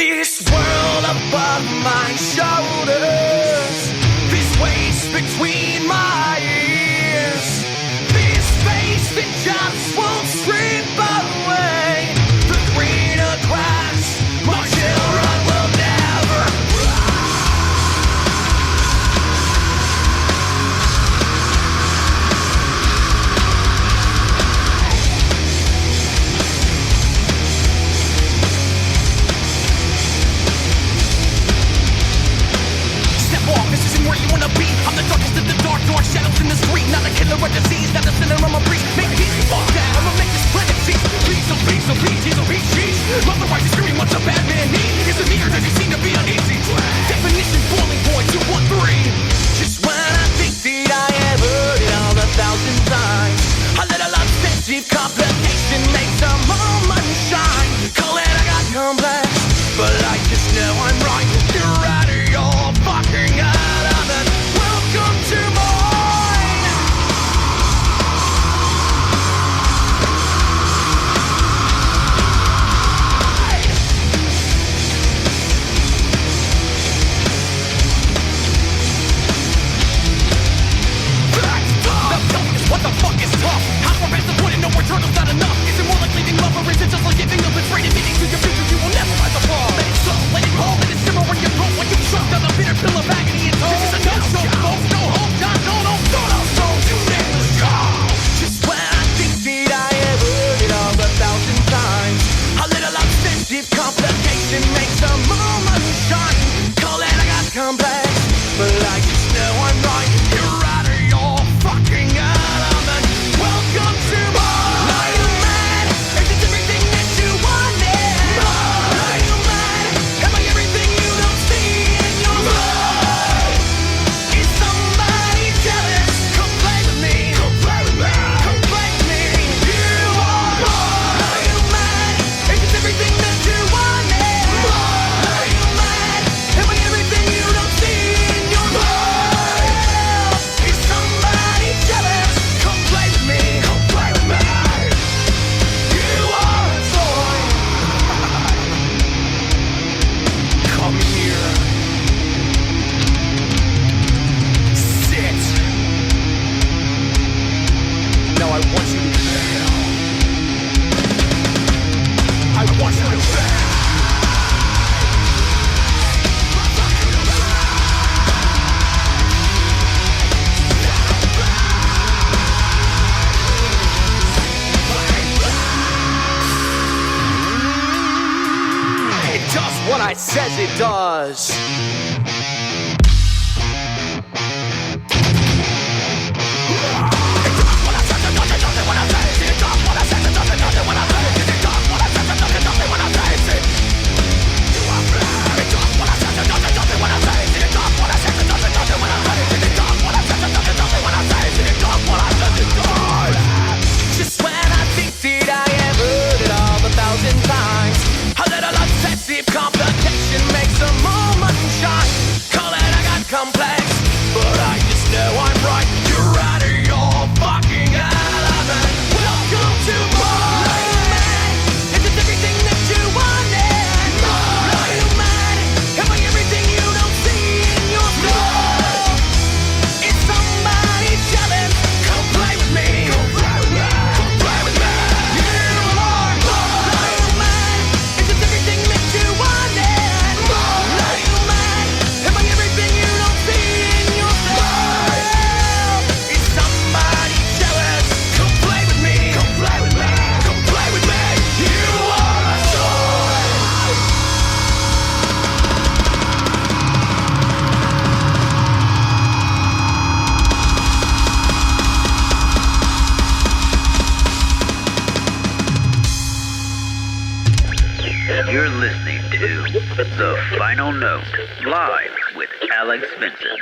This world above my shoulders, this waste between my ears, this face that just won't strip away the greener grass my children will never where you wanna be. I'm the darkest of the dark shadows in the street. Not a killer or disease, not a sinner, I'm a priest. Make peace, fuck that, I'ma make this planet cease. Please, oh please, oh please, he's a peace, sheesh. Otherwise he's screaming, what's a bad man need? Is it me or does he seem to be uneasy? Definition, boiling point, 213. Just when I think that I have heard it all 1,000 times, a little obsessive complication makes a moment shine. Call it I got complex, but I just know I'm right. You're out of your fucking element. Welcome to mine. What the fuck is tough? How far past the point and no return is not enough? Is it more like leaving love or is it just like giving up and trading meaning to your future you will never rise above? Let it soak, let it roll, let it simmer when you go, when you choke down the bitter pill of agony and toll. This is a no-show, folks, no hope, John, no, you never show. Just when I think that I have heard it all 1,000 times, a little obsessive complication makes a moment shine. Call it I got complex, but I just know I'm right. You're out of your fucking element. Welcome to mine. Are you mad? Is this everything that you wanted? Are you mad? Am I everything you don't see in your mind? Is somebody jealous? Come play with me. Come play with me. Come play with me. You are mine. Are you mad? Is this everything that you wanted? Are you mad? Am I everything you don't see in your mind? Is somebody jealous? Come play with me. Come play with me. You are a toy. Come here. Sit. Now I want you to fail. I want you to fail. It does what I says it does. Just when I think that I have heard it all 1,000 times, a little obsessive complication makes a moment shine. Call it I got complex, but I just know I'm right. You're out of your fucking element. Welcome to mine. Are you mad? Is this everything that you wanted? Are you mad? Am I everything you don't see in your soul? Is somebody jealous? Come play with me. Come play with me. Come play with me. You are mine. Are you mad? Is this everything that you wanted? Are you mad? Am I everything you don't see in your soul? Is somebody jealous? Come play with me. Come play with me. Come play with me. You are a toy. You're listening to The Final Note, live with Alex Vincent.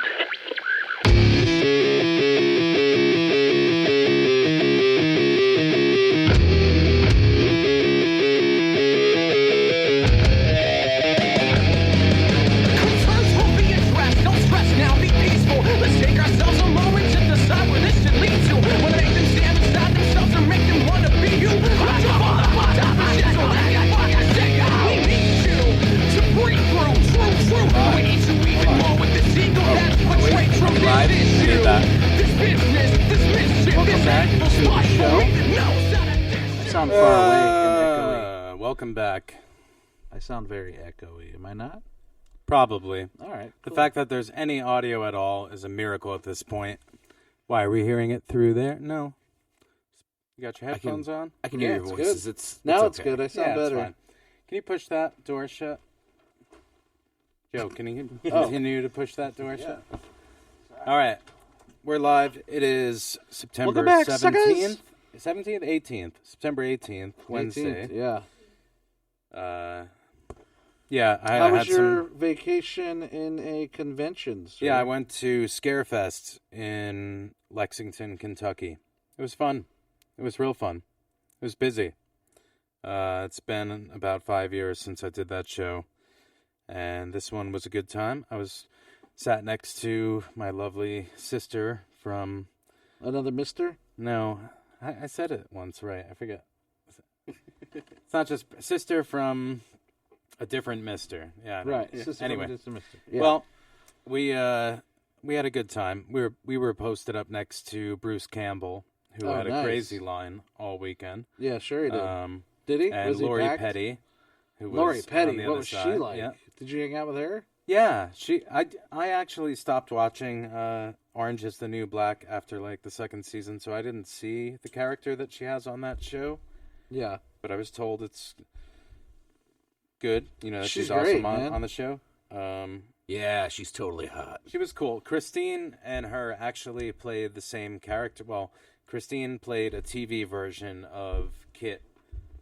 Concerns will be addressed. Don't stress now. Be peaceful. Let's take ourselves a moment to decide where this should lead to. When they can stand inside themselves or make them want to be you. I'm your father. We need you to welcome back. I sound very echoey. Am I not? Probably. All right. The Cool. fact that there's any audio at all is a miracle at this point. Why, are we hearing it through there? No. You got your headphones on? I can hear your it's voices. good. It's Now it's it's okay. good. I sound Yeah, it's better. fine. Can you push that door shut? Joe, can you Oh. continue to push that door shut? All right. We're live. It is September Welcome back, 17th. suckers. 17th? 18th. September 18th, Wednesday. 18th, yeah. Yeah, I How had was your some... vacation in a convention? Sir? Yeah, I went to Scarefest in Lexington, Kentucky. It was fun. It was real fun. It was busy. It's been about 5 years since I did that show, and this one was a good time. I was sat next to my lovely sister from... Another mister? No, I said it once, right? I forget. It's not just sister from a different mister. Yeah. no. Right. Yeah. Sister Anyway. from a distant mister. Yeah. Well, we had a good time. We were posted up next to Bruce Campbell, who Oh, had a nice. crazy line all weekend. yeah, sure he did. Did he? And Was he Lori packed? Petty, who was Lori on Petty. the What other was she side. like? Yeah, Did you hang out with her? yeah. I actually stopped watching Orange Is the New Black after like the second season, so I didn't see the character that she has on that show. Yeah. But I was told it's good. You know, that She's she's great, awesome man. on the show. Yeah, she's totally hot. She was cool. Christine and her actually played the same character. Well, Christine played a TV version of Kit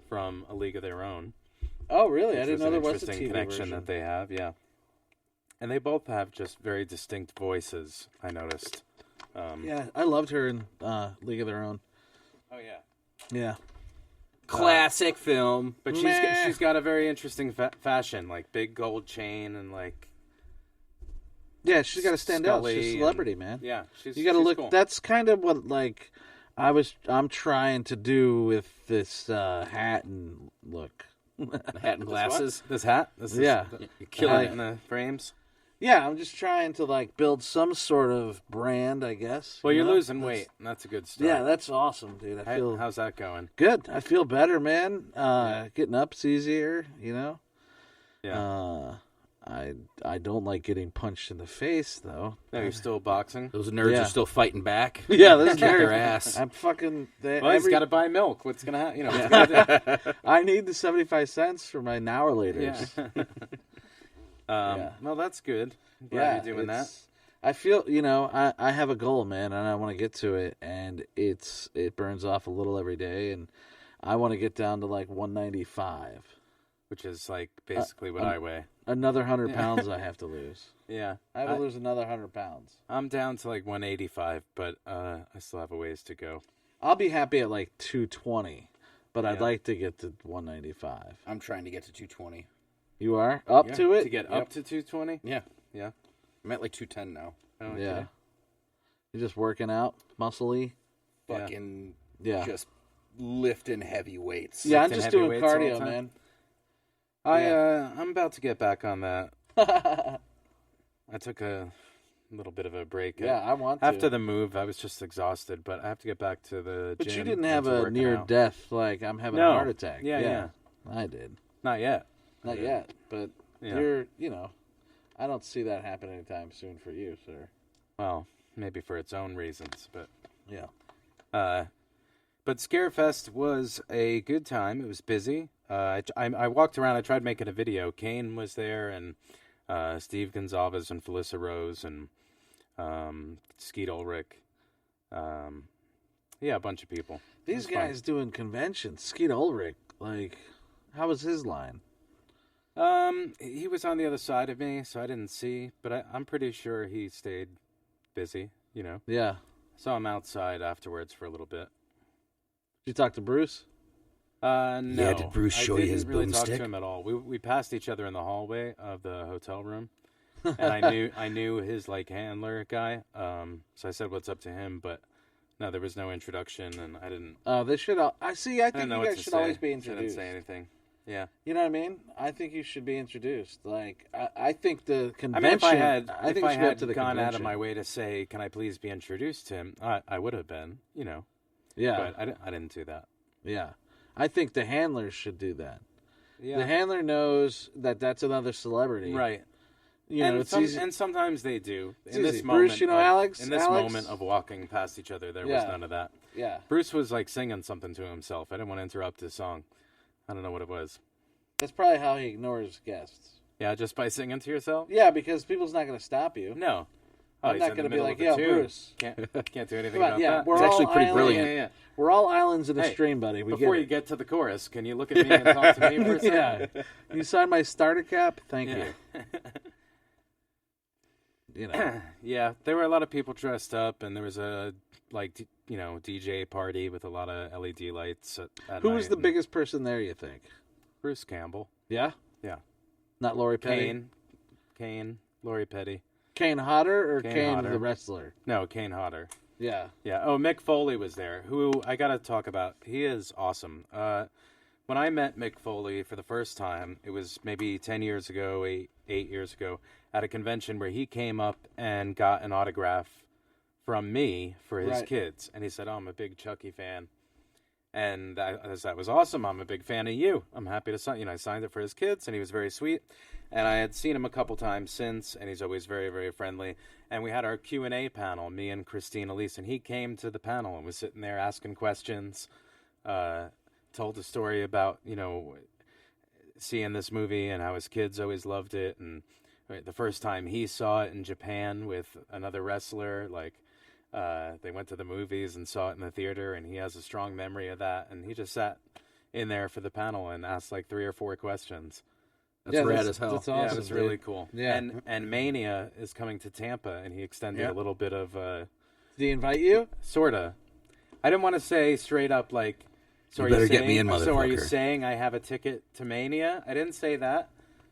from A League of Their Own. Oh, really? I Which didn't know an there was a interesting TV connection version. that they have. Yeah, and they both have just very distinct voices. I noticed. Yeah, I loved her in League of Their Own. Oh yeah. Yeah. Classic film. But Meh. she's got a very interesting fashion, like big gold chain and like Yeah, she's got to stand out. She's Scully a and- celebrity, man. yeah. She's You got to she's look. cool. That's kind of what like I'm trying to do with this hat and look. Hat and glasses. This hat. Yeah. You're killing it in the frames. Yeah, I'm just trying to like build some sort of brand, I guess. Well, you you're know? losing That's- weight, and that's a good start. Yeah, that's awesome, dude. I feel How's that going? good. I feel better, man. Getting up's easier, you know. Yeah. I don't like getting punched in the face though. No, you're still boxing. Those nerds Yeah. are still fighting back. Yeah, this Kick their nerd. ass. I'm fucking. Well, he's got to buy milk. What's gonna happen? You know. What's gonna do? I need the 75 cents for my now or laters. Yeah. Yeah. Well, that's good. I'm glad Yeah, you're doing that. it's- I feel, you know, I have a goal, man, and I want to get to it, and it burns off a little every day, and I want to get down to like 195. Which is like basically what I weigh. Another 100 pounds I have to lose. Yeah. I have to lose another 100 pounds. I'm down to like 185, but I still have a ways to go. I'll be happy at like 220, but I'd Yeah. like to get to 195. I'm trying to get to 220. You are up to it? To get up to 220? Yeah. Yeah. I'm at like 210 now. Okay. Yeah. You're just working out, muscly. Yeah. Fucking Yeah. just lifting heavy weights. Yeah, I'm lifting just heavy doing weights all the cardio, time? man. I'm about to get back on that. I took a little bit of a break. Yeah, I want to. After the move, I was just exhausted, but I have to get back to the But gym. you didn't have and to a working near out. death, like I'm having No. a heart attack. Yeah. I did. Not yet. Not yet, but Yeah. you're, you know, I don't see that happen anytime soon for you, sir. Well, maybe for its own reasons, but Yeah. but Scarefest was a good time. It was busy. I walked around. I tried making a video. Kane was there, and Steve Gonzalez and Felissa Rose and Skeet Ulrich. Yeah, a bunch of people. It These was fun. guys doing conventions. Skeet Ulrich, like, how was his line? He was on the other side of me, so I didn't see. But I'm pretty sure he stayed busy. You know, Yeah. saw him outside afterwards for a little bit. Did you talk to Bruce? No. Yeah, did Bruce show you didn't his really talk to boomstick? him at all. We passed each other in the hallway of the hotel room, and I knew his like handler guy. So I said what's up to him, but no, there was no introduction, and I didn't. Oh, they should. I see. I I think didn't know you what guys to should say. always be Didn't introduced. say anything. Yeah. You know what I mean? I think you should be introduced. Like, I think the I convention. mean, if I had, I think if you I should go had to the gone out of convention. my way to say, "Can I please be introduced to him?" I would have been, you know. Yeah. But I didn't do that. Yeah. I think the handlers should do that. Yeah. The handler knows that that's another celebrity. Right. You know, it's easy. And sometimes they do. It's In this easy. moment, Bruce, you know of, Alex? In this Alex? moment of walking past each other, there was Yeah. none of that. Yeah. Bruce was like singing something to himself. I didn't want to interrupt his song. I don't know what it was. That's probably how he ignores guests. Yeah, just by singing to yourself? Yeah, because people's not going to stop you. No. Oh, I'm he's not in going the to be middle like, of a "Yo, tune. Bruce." Can't do anything Come on, about yeah, that. we're It's all actually pretty islands- brilliant. Yeah. We're all islands in a Hey, stream, buddy. We Before get you it. get to the chorus, can you look at me and talk to me for a second? Yeah. You signed my starter cap? Thank Yeah. you. You know. Yeah, there were a lot of people dressed up, and there was a DJ party with a lot of LED lights. At Who was night, the and biggest person there, you think? Bruce Campbell. Yeah? Yeah. Not Lori Petty? Kane, Lori Petty. Kane Hodder or Kane Kane Hodder. the wrestler? No, Kane Hodder. Yeah. Yeah. Oh, Mick Foley was there, who I got to talk about. He is awesome. When I met Mick Foley for the first time, it was maybe 10 years ago, eight years ago, at a convention where he came up and got an autograph from me for his Right. kids. And he said, "Oh, I'm a big Chucky fan." And that was awesome. I'm a big fan of you. I'm happy to sign. I signed it for his kids, and he was very sweet. And I had seen him a couple times since, and he's always very, very friendly. And we had our Q&A panel, me and Christine Elise, and he came to the panel and was sitting there asking questions. Told a story about seeing this movie and how his kids always loved it, and the first time he saw it in Japan with another wrestler, they went to the movies and saw it in the theater, and he has a strong memory of that. And he just sat in there for the panel and asked like 3 or 4 questions. That's rad as hell. That's Yeah, awesome. it was dude. really cool. Yeah. And Mania is coming to Tampa, and he extended Yeah. a little bit of Did he invite you? sorta. I didn't want to say straight up like. So You are better saying, get me in, So are you motherfucker. saying I have a ticket to Mania? I didn't say that,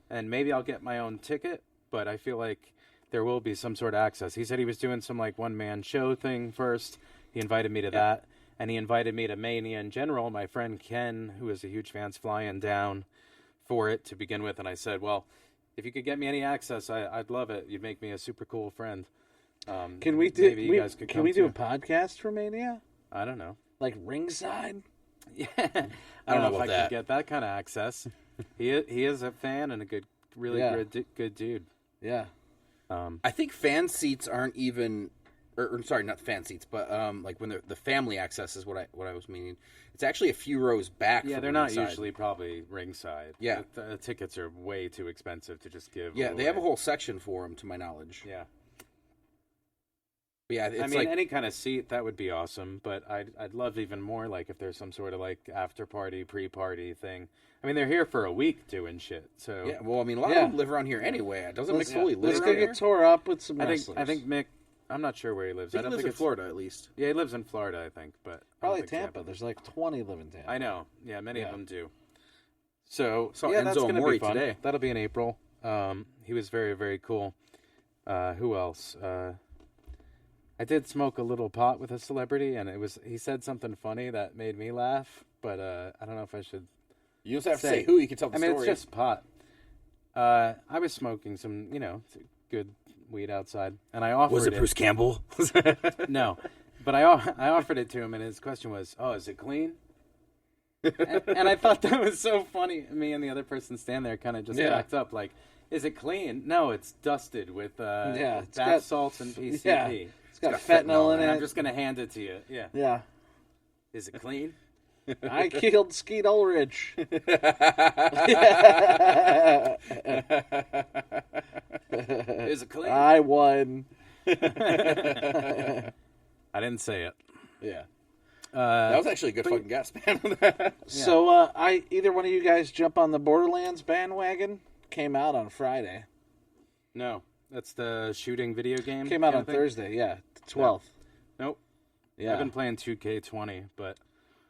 and maybe I'll get my own ticket, but I feel like there will be some sort of access. He said he was doing some like one-man show thing first. He invited me to that, and he invited me to Mania in general. My friend Ken, who is a huge fan, is flying down for it to begin with, and I said, well, if you could get me any access, I'd love it. You'd make me a super cool friend. Can we do? Maybe you guys could can come we do too. a podcast for Mania? I don't know. Like ringside? Yeah, I don't know know if I about that. could get that kind of access. He is a fan and a really Yeah. good dude. Yeah. I think fan seats aren't even, or sorry, not fan seats, but like when the family access is what I was meaning. It's actually a few rows back. Yeah, from they're not ringside. usually probably ringside. Yeah. the tickets are way too expensive to just give. Yeah, they have a away. whole section for them, to my knowledge. Yeah, But yeah, it's I mean, like any kind of seat that would be awesome. But I'd love even more like if there's some sort of like after party, pre-party thing. I mean, they're here for a week doing shit. So yeah. Well, I mean, a lot Yeah. of them live around here anyway. Doesn't Let's, Mick Foley live let's go around here? get tore up with some I wrestlers. think Mick. I'm not sure where he lives. I I think don't he lives think in it's Florida at least. Yeah, he lives in Florida, I think, but I don't Probably think Tampa. There's like 20 live in Tampa. I know. Yeah, many Yeah. of them do. So Saw yeah, that's Enzo gonna Amore be fun. today. That'll be in April. He was very, very cool. Who else? I did smoke a little pot with a celebrity, and he said something funny that made me laugh. But I don't know if I should. You just have to say who. You can tell the I mean, story. it's just pot. I was smoking some, good weed outside, and I offered Was it Bruce Campbell? No, but I offered it to him, and his question was, "Oh, is it clean?" and I thought that was so funny. Me and the other person stand there, kind of just Yeah. backed up, like, "Is it clean?" No, it's dusted with it's bath got- salts and PCP. Yeah. It's got fentanyl in And it. I'm just gonna hand it to you. Yeah. Yeah. Is it clean? I killed Skeet Ulrich. Is it clean? I won. I didn't say it. Yeah. That was actually a good fucking guess, man. So, either one of you guys jump on the Borderlands bandwagon? Came out on Friday. No, that's the shooting video game. Came out kind on of thing? Thursday. Yeah, the 12th. Nope. Yeah. I've been playing 2K20, but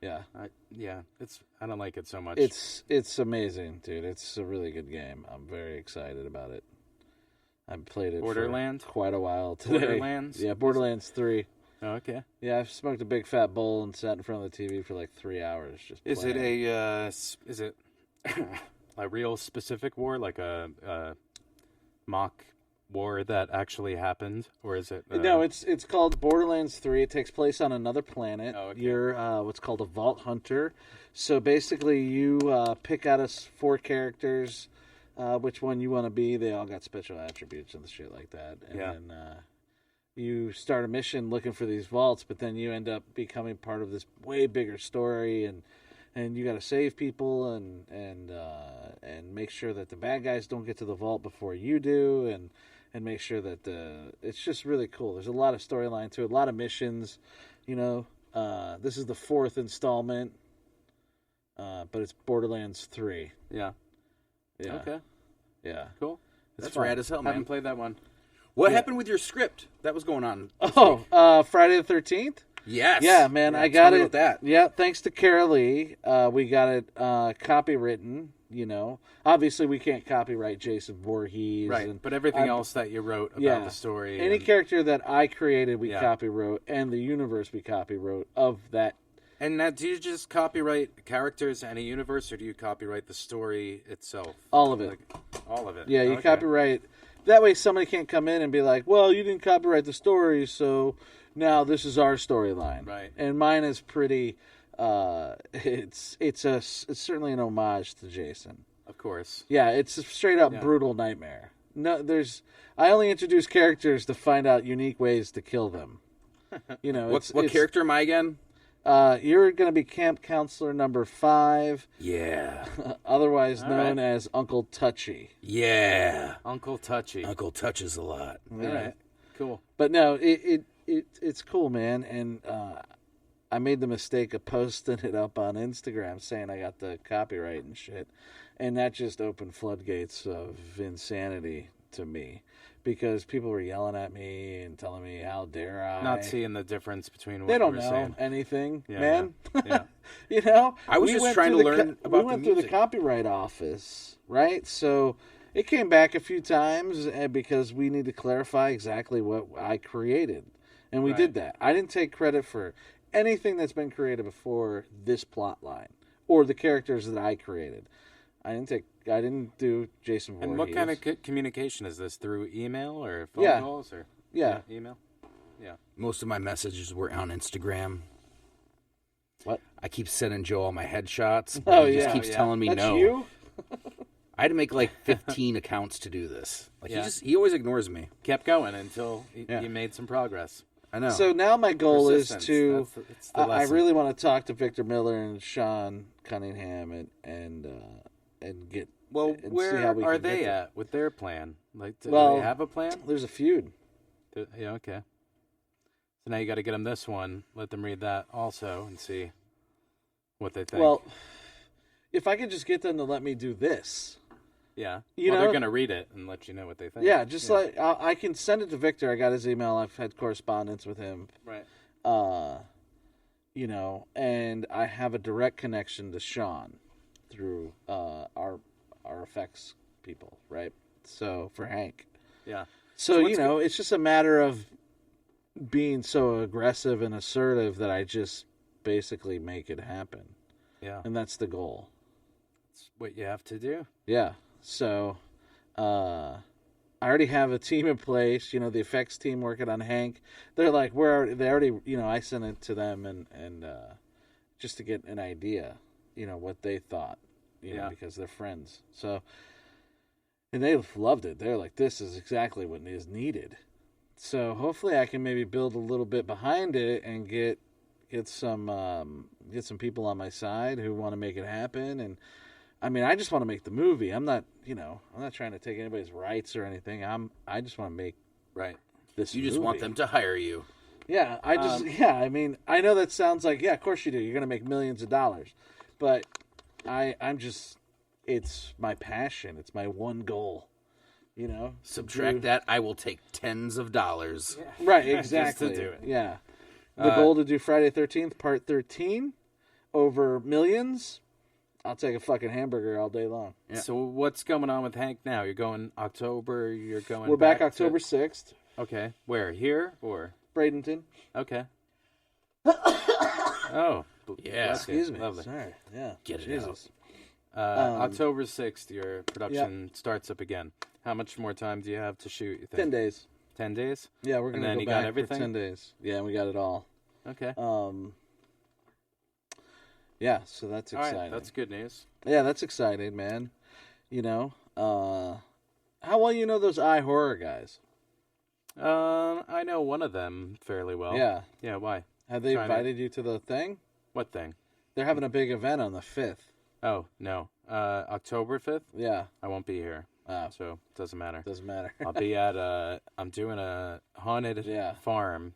Yeah. I don't like it so much. It's amazing, dude. It's a really good game. I'm very excited about it. I've played it Borderlands? for quite a while today. Borderlands? Yeah, Borderlands 3. Oh, okay. Yeah, I've smoked a big fat bowl and sat in front of the TV for like 3 hours. Just Is it playing. is it a real specific war, like a mock war that actually happened, or is it? No, it's called Borderlands 3. It takes place on another planet. Oh, okay. You're what's called a Vault Hunter. So basically, you pick out us 4 characters, which one you want to be. They all got special attributes and shit like that. And then you start a mission looking for these vaults, but then you end up becoming part of this way bigger story, and you got to save people and make sure that the bad guys don't get to the vault before you do, and make sure that it's just really cool. There's a lot of storyline to it, a lot of missions. You know, this is the 4th installment, but it's Borderlands 3. Yeah. Yeah. Okay. Yeah. Cool. That's fun. rad as hell, man. Haven't played that one. What happened with your script? That was going on. Friday the 13th? Yes. Yeah, man, Yeah, I got tell me it. about that. Yeah, thanks to Kara Lee, we got it copywritten. You know, obviously we can't copyright Jason Voorhees, Right, and but everything else that you wrote about the story. any and, character that I created, we Yeah. copywrote, and the universe we copywrote of that. And now, do you just copyright characters in a universe, or do you copyright the story itself? All of it. Like, all of it. Yeah, you Okay. copyright. That way, somebody can't come in and be like, "Well, you didn't copyright the story, so now this is our storyline." Right. And mine is pretty. It's certainly an homage to Jason. Of course. Yeah, it's a straight up brutal nightmare. No, I only introduce characters to find out unique ways to kill them. You know, What character am I again? You're going to be camp counselor number 5, Yeah. otherwise known right. as Uncle Touchy. Yeah. Uncle Touchy. Uncle touches a lot. All right. Cool. But no, it's cool, man. And I made the mistake of posting it up on Instagram saying I got the copyright and shit. And that just opened floodgates of insanity to me. Because people were yelling at me and telling me, how dare I? Not seeing the difference between what They don't you were know saying. anything, Yeah, man. yeah. You know? I was We just went trying through to the learn about We the went through the music. copyright office, right? So it came back a few times because we need to clarify exactly what I created. And we did that. I didn't take credit for anything that's been created before this plot line or the characters that I created. I didn't do Jason Voorhees. And what kind of communication is this? Through email or phone Yeah. calls? Or Yeah. email? Yeah. Most of my messages were on Instagram. What? I keep sending Joe all my headshots. But Oh, he just yeah. keeps Yeah. telling me That's no. you? I had to make like 15 accounts to do this. Like Yeah. he always ignores me. Kept going until Yeah. you made some progress. I know. So now my goal is Persistence, to. that's the I lesson. really want to talk to Victor Miller and Sean Cunningham and get. Well, and see where how we are can get they there. at with their plan? Like, do Well, they have a plan? There's a feud. Yeah, okay. So now you got to get them this one. Let them read that also and see what they think. Well, if I could just get them to let me do this. yeah. you Well, know- they're going to read it and let you know what they think. Yeah, just like I can send it to Victor. I got his email. I've had correspondence with him. Right. You know, and I have a direct connection to Sean through our effects people, right? So for Hank. Yeah. So, what's you know, it's just a matter of being so aggressive and assertive that I just basically make it happen. Yeah. And that's the goal. That's what you have to do. Yeah. So, I already have a team in place, you know, the effects team working on Hank. They're like, they already, you know, I sent it to them and just to get an idea, you know, what they thought, you know, because they're friends. So, and they loved it. They're like, this is exactly what is needed. So hopefully I can maybe build a little bit behind it and get some people on my side who want to make it happen. And I mean, I just want to make the movie. I'm not trying to take anybody's rights or anything. I just want to make Right. this you just movie. want them to hire you. Yeah, I mean, I know that sounds like, yeah, of course you do. You're going to make millions of dollars. But I'm just, it's my passion. It's my one goal, you know? Subtract that, I will take tens of dollars. Right, exactly. Just to do it. Yeah. The goal to do Friday 13th, part 13, over millions, I'll take a fucking hamburger all day long. Yeah. So what's going on with Hank now? You're going October, you're going We're back to- October 6th, Okay. Where? Here or? Bradenton. Okay. Oh. Yeah. bless you. Excuse me. Lovely. Sorry. Yeah. Get it Jesus. October 6th, your production starts up again. How much more time do you have to shoot? You think? 10 days. 10 days? Yeah, we're And gonna then go you back got everything? for 10 days. Yeah, we got it all. Okay. Yeah, so that's All exciting. right, that's good news. Yeah, that's exciting, man. You know, how well you know those iHorror guys? I know one of them fairly well. Yeah. Yeah, why? Have they Trying to- invited you to the thing? What thing? They're having a big event on the 5th. Oh, no. October 5th? Yeah. I won't be here. Oh, So, it doesn't matter. doesn't matter. I'll be at I'm doing a haunted Yeah. farm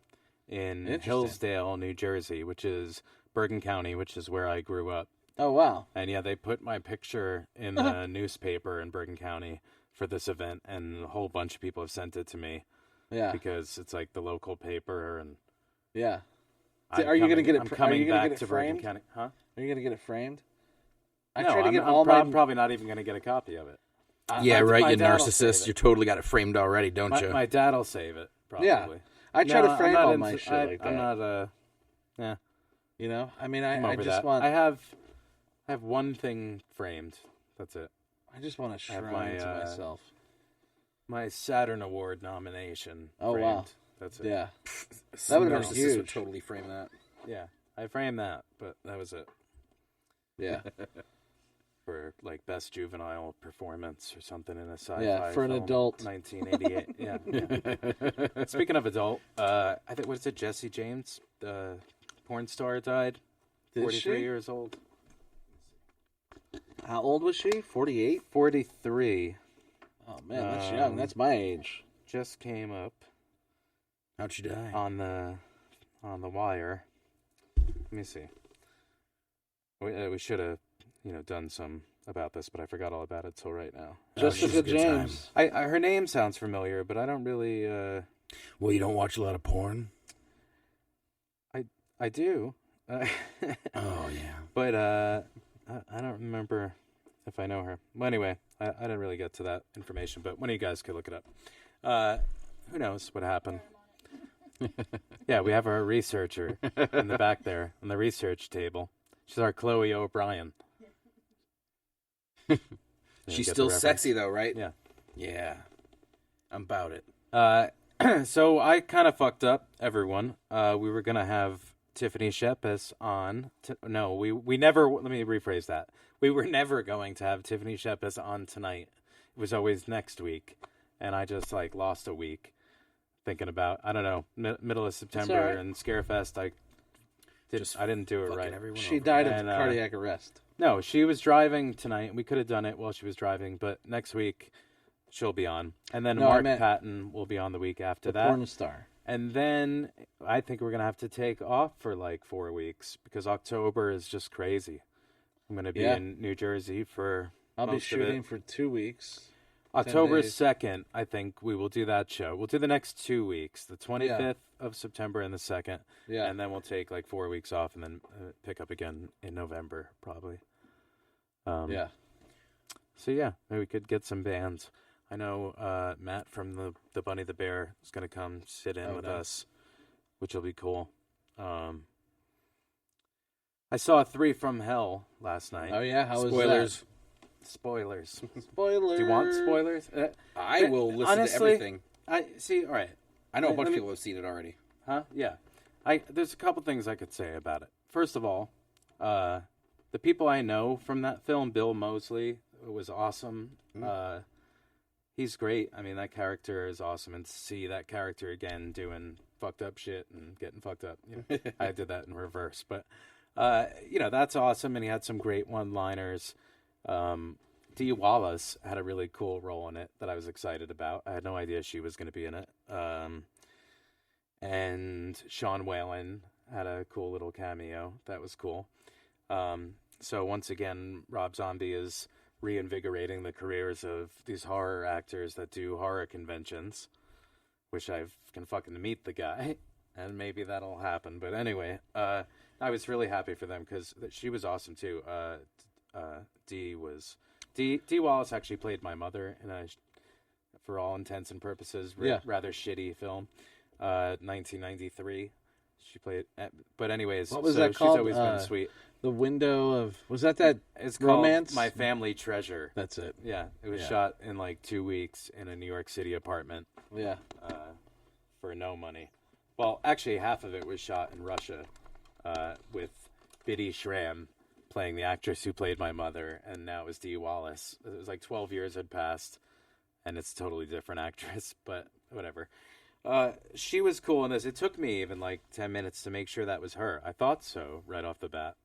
in Interesting. Hillsdale, New Jersey, which is Bergen County, which is where I grew up. Oh, wow. And yeah, they put my picture in the newspaper in Bergen County for this event, and a whole bunch of people have sent it to me Yeah. because it's like the local paper. And Yeah. I'm Are you gonna coming- get it I'm are coming you gonna back get it to Bergen framed? County, huh? Are you going to get it framed? I No, try to I'm, get I'm all my... probably not even going to get a copy of it. Yeah, right, my you dad'll save narcissist. it. You totally got it framed already, don't you? My dad will save it. Probably. Yeah. I try No, to I'm frame not all into- my shit like that. I'm not yeah. You know? I mean, I'm I over just that. want... I have one thing framed. That's it. I just want a have shrine my, to myself. My Saturn Award nomination. Oh, framed. wow. That's it. Yeah. Some would've been narcissist would huge. totally frame that. Yeah. I framed that, but that was it. Yeah. For like best juvenile performance or something in a sci-fi. Yeah, for an film, adult. 1988. Yeah. Speaking of adult, I think what is it? Jesse James, the porn star, died. Did 43 she? years old. How old was she? 48? 43. Oh, man, that's young. That's my age. Just came up How'd she die? on the wire. Let me see. We should have done some about this, but I forgot all about it till right now. Jessica she's a good time. James. I her name sounds familiar, but I don't really. Well, you don't watch a lot of porn? I do. Oh, yeah. But I don't remember if I know her. Well, anyway, I didn't really get to that information, but one of you guys could look it up. Who knows what happened? Yeah, we have our researcher in the back there on the research table. She's our Chloe O'Brien. She's get the still reference? sexy, though, right? Yeah. Yeah. I'm about it. So I kind of fucked up, everyone. We were gonna have Tiffany Shepis on. No, we never. Let me rephrase that. We were never going to have Tiffany Shepis on tonight. It was always next week, and I just like lost a week thinking about. I don't know, middle of September all right. and Scarefest. I didn't do it Fucking right. everyone She over. died of And, cardiac arrest. No, she was driving tonight. We could have done it while she was driving, but next week she'll be on, and then No, I Mark meant Patton will be on the week after The that. porn star. And then I think we're going to have to take off for like 4 weeks because October is just crazy. I'm going to be Yeah. in New Jersey for I'll be most of it. shooting for 2 weeks. October days. 2nd, I think we will do that show. We'll do the next 2 weeks, the 25th of September and the 2nd. Yeah. And then we'll take like 4 weeks off and then pick up again in November, probably. Yeah. So yeah, maybe we could get some bands. I know Matt from the Bunny the Bear is going to come sit in with nice. us, which will be cool. I saw 3 from Hell last night. Oh, yeah? How was Spoilers. Spoilers. that? Spoilers. Do you want spoilers? I will listen honestly, to everything. I see. All right. I know a bunch let of me- people have seen it already. Huh? Yeah. There's a couple things I could say about it. First of all, the people I know from that film, Bill Moseley, was awesome. He's great. I mean, that character is awesome, and to see that character again doing fucked up shit and getting fucked up. You know, I did that in reverse, but that's awesome, and he had some great one-liners. Dee Wallace had a really cool role in it that I was excited about. I had no idea she was going to be in it. And Sean Whalen had a cool little cameo. That was cool. So once again, Rob Zombie is reinvigorating the careers of these horror actors that do horror conventions. Wish I can fucking meet the guy, and maybe that'll happen. But anyway, I was really happy for them because she was awesome too. Dee Wallace actually played my mother in a, for all intents and purposes, rather shitty film, 1993. She played, but anyways, What was so that called? She's always been sweet. The window of was that It's romance? called My Family Treasure. That's it. Yeah, it was Yeah. shot in like 2 weeks in a New York City apartment Yeah. for no money. Well, actually, half of it was shot in Russia with Biddy Schramm playing the actress who played my mother, and now it was Dee Wallace. It was like 12 years had passed, and it's a totally different actress, but whatever. She was cool in this. It took me even like 10 minutes to make sure that was her. I thought so right off the bat.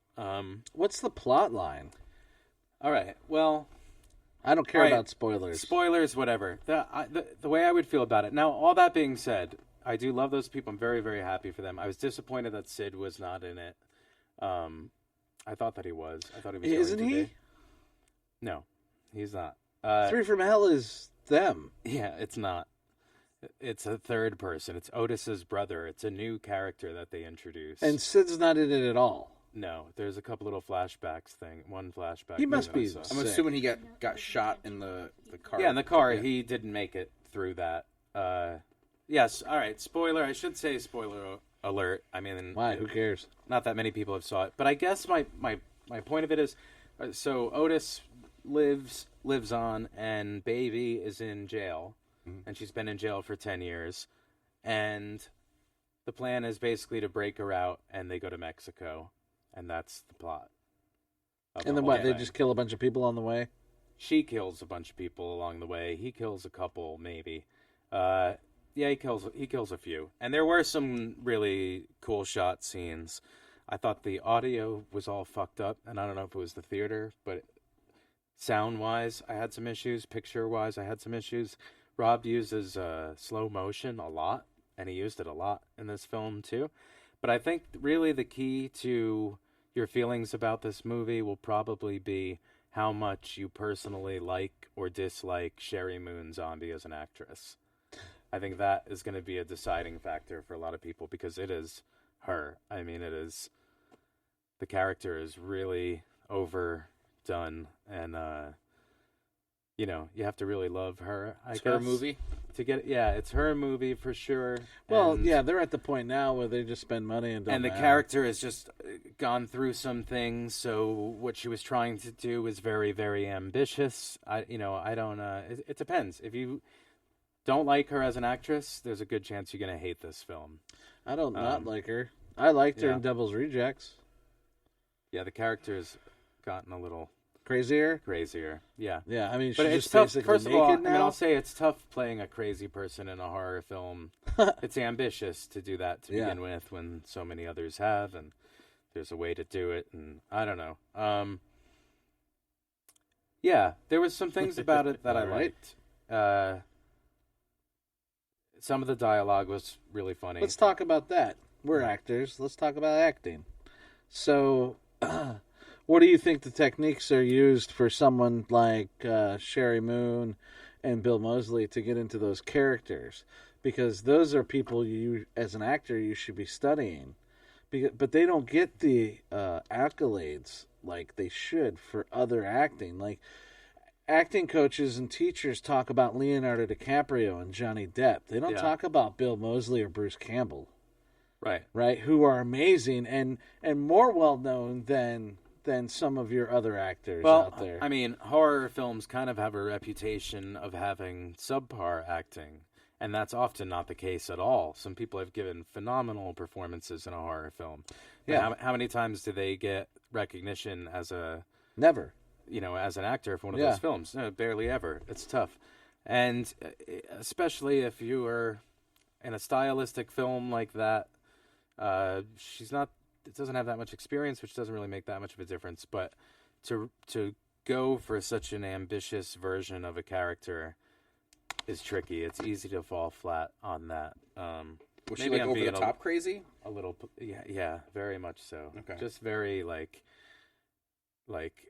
What's the plot line? All right, well... I don't care All right. about spoilers. Spoilers, whatever. The way I would feel about it. Now, all that being said, I do love those people. I'm very, very happy for them. I was disappointed that Sid was not in it. I thought that he was. I thought he was. Isn't going to he? be. No, he's not. Three from Hell is them. Yeah, it's not. It's a third person. It's Otis's brother. It's a new character that they introduced. And Sid's not in it at all. no, there's a couple little flashbacks thing. One flashback. He must thing be that I saw. I'm sick. assuming he got shot in the car. Yeah, in the car, Yeah. he didn't make it through that. Yes, all right. Spoiler. I should say spoiler alert. I mean, Why? Who cares? not that many people have saw it, but I guess my point of it is, so Otis lives on, and Baby is in jail, and she's been in jail for 10 years, and the plan is basically to break her out, and they go to Mexico, and that's the plot. of the And then whole what? They thing. just kill a bunch of people on the way? She kills a bunch of people along the way. He kills a couple, maybe. Yeah, he kills a few. And there were some really cool shot scenes. I thought the audio was all fucked up, and I don't know if it was the theater, but sound-wise, I had some issues. Picture-wise, I had some issues. Rob uses slow motion a lot, and he used it a lot in this film, too. But I think really the key to your feelings about this movie will probably be how much you personally like or dislike Sherry Moon Zombie as an actress. I think that is going to be a deciding factor for a lot of people because it is her. I mean, the character is really overdone, and you have to really love her. I It's guess her movie. to get it. Yeah, it's her movie for sure. Well, and, yeah, they're at the point now where they just spend money and don't and the matter. character has just gone through some things. So what she was trying to do is very, very ambitious. I don't. It depends. If you don't like her as an actress, there's a good chance you're gonna hate this film. I don't not like her. I liked her yeah. in Devil's Rejects. Yeah, the character's gotten a little Crazier? crazier. Yeah. Yeah, I mean, But she's it's just tough. basically First of naked all, I now. mean, I'll say it's tough playing a crazy person in a horror film. It's ambitious to do that to Yeah. begin with, when so many others have, and there's a way to do it. And I don't know. Yeah, there was some things about it that I All right. liked. Some of the dialogue was really funny. Let's talk about that. We're actors. Let's talk about acting. So, what do you think the techniques are used for someone like Sherry Moon and Bill Moseley to get into those characters? Because those are people you, as an actor, you should be studying. But they don't get the accolades like they should for other acting. Like, acting coaches and teachers talk about Leonardo DiCaprio and Johnny Depp. They don't Yeah. talk about Bill Moseley or Bruce Campbell. Right. Right, who are amazing and more well known than some of your other actors Well, out there. I mean, horror films kind of have a reputation of having subpar acting, and that's often not the case at all. Some people have given phenomenal performances in a horror film. But Yeah. How many times do they get recognition as Never. as an actor for one of Yeah. those films? No, barely ever. It's tough. And especially if you are in a stylistic film like that, it doesn't have that much experience, which doesn't really make that much of a difference. But to go for such an ambitious version of a character is tricky. It's easy to fall flat on that. Was she maybe like I'm over the being top crazy? a little, yeah, very much so. Okay. Just very like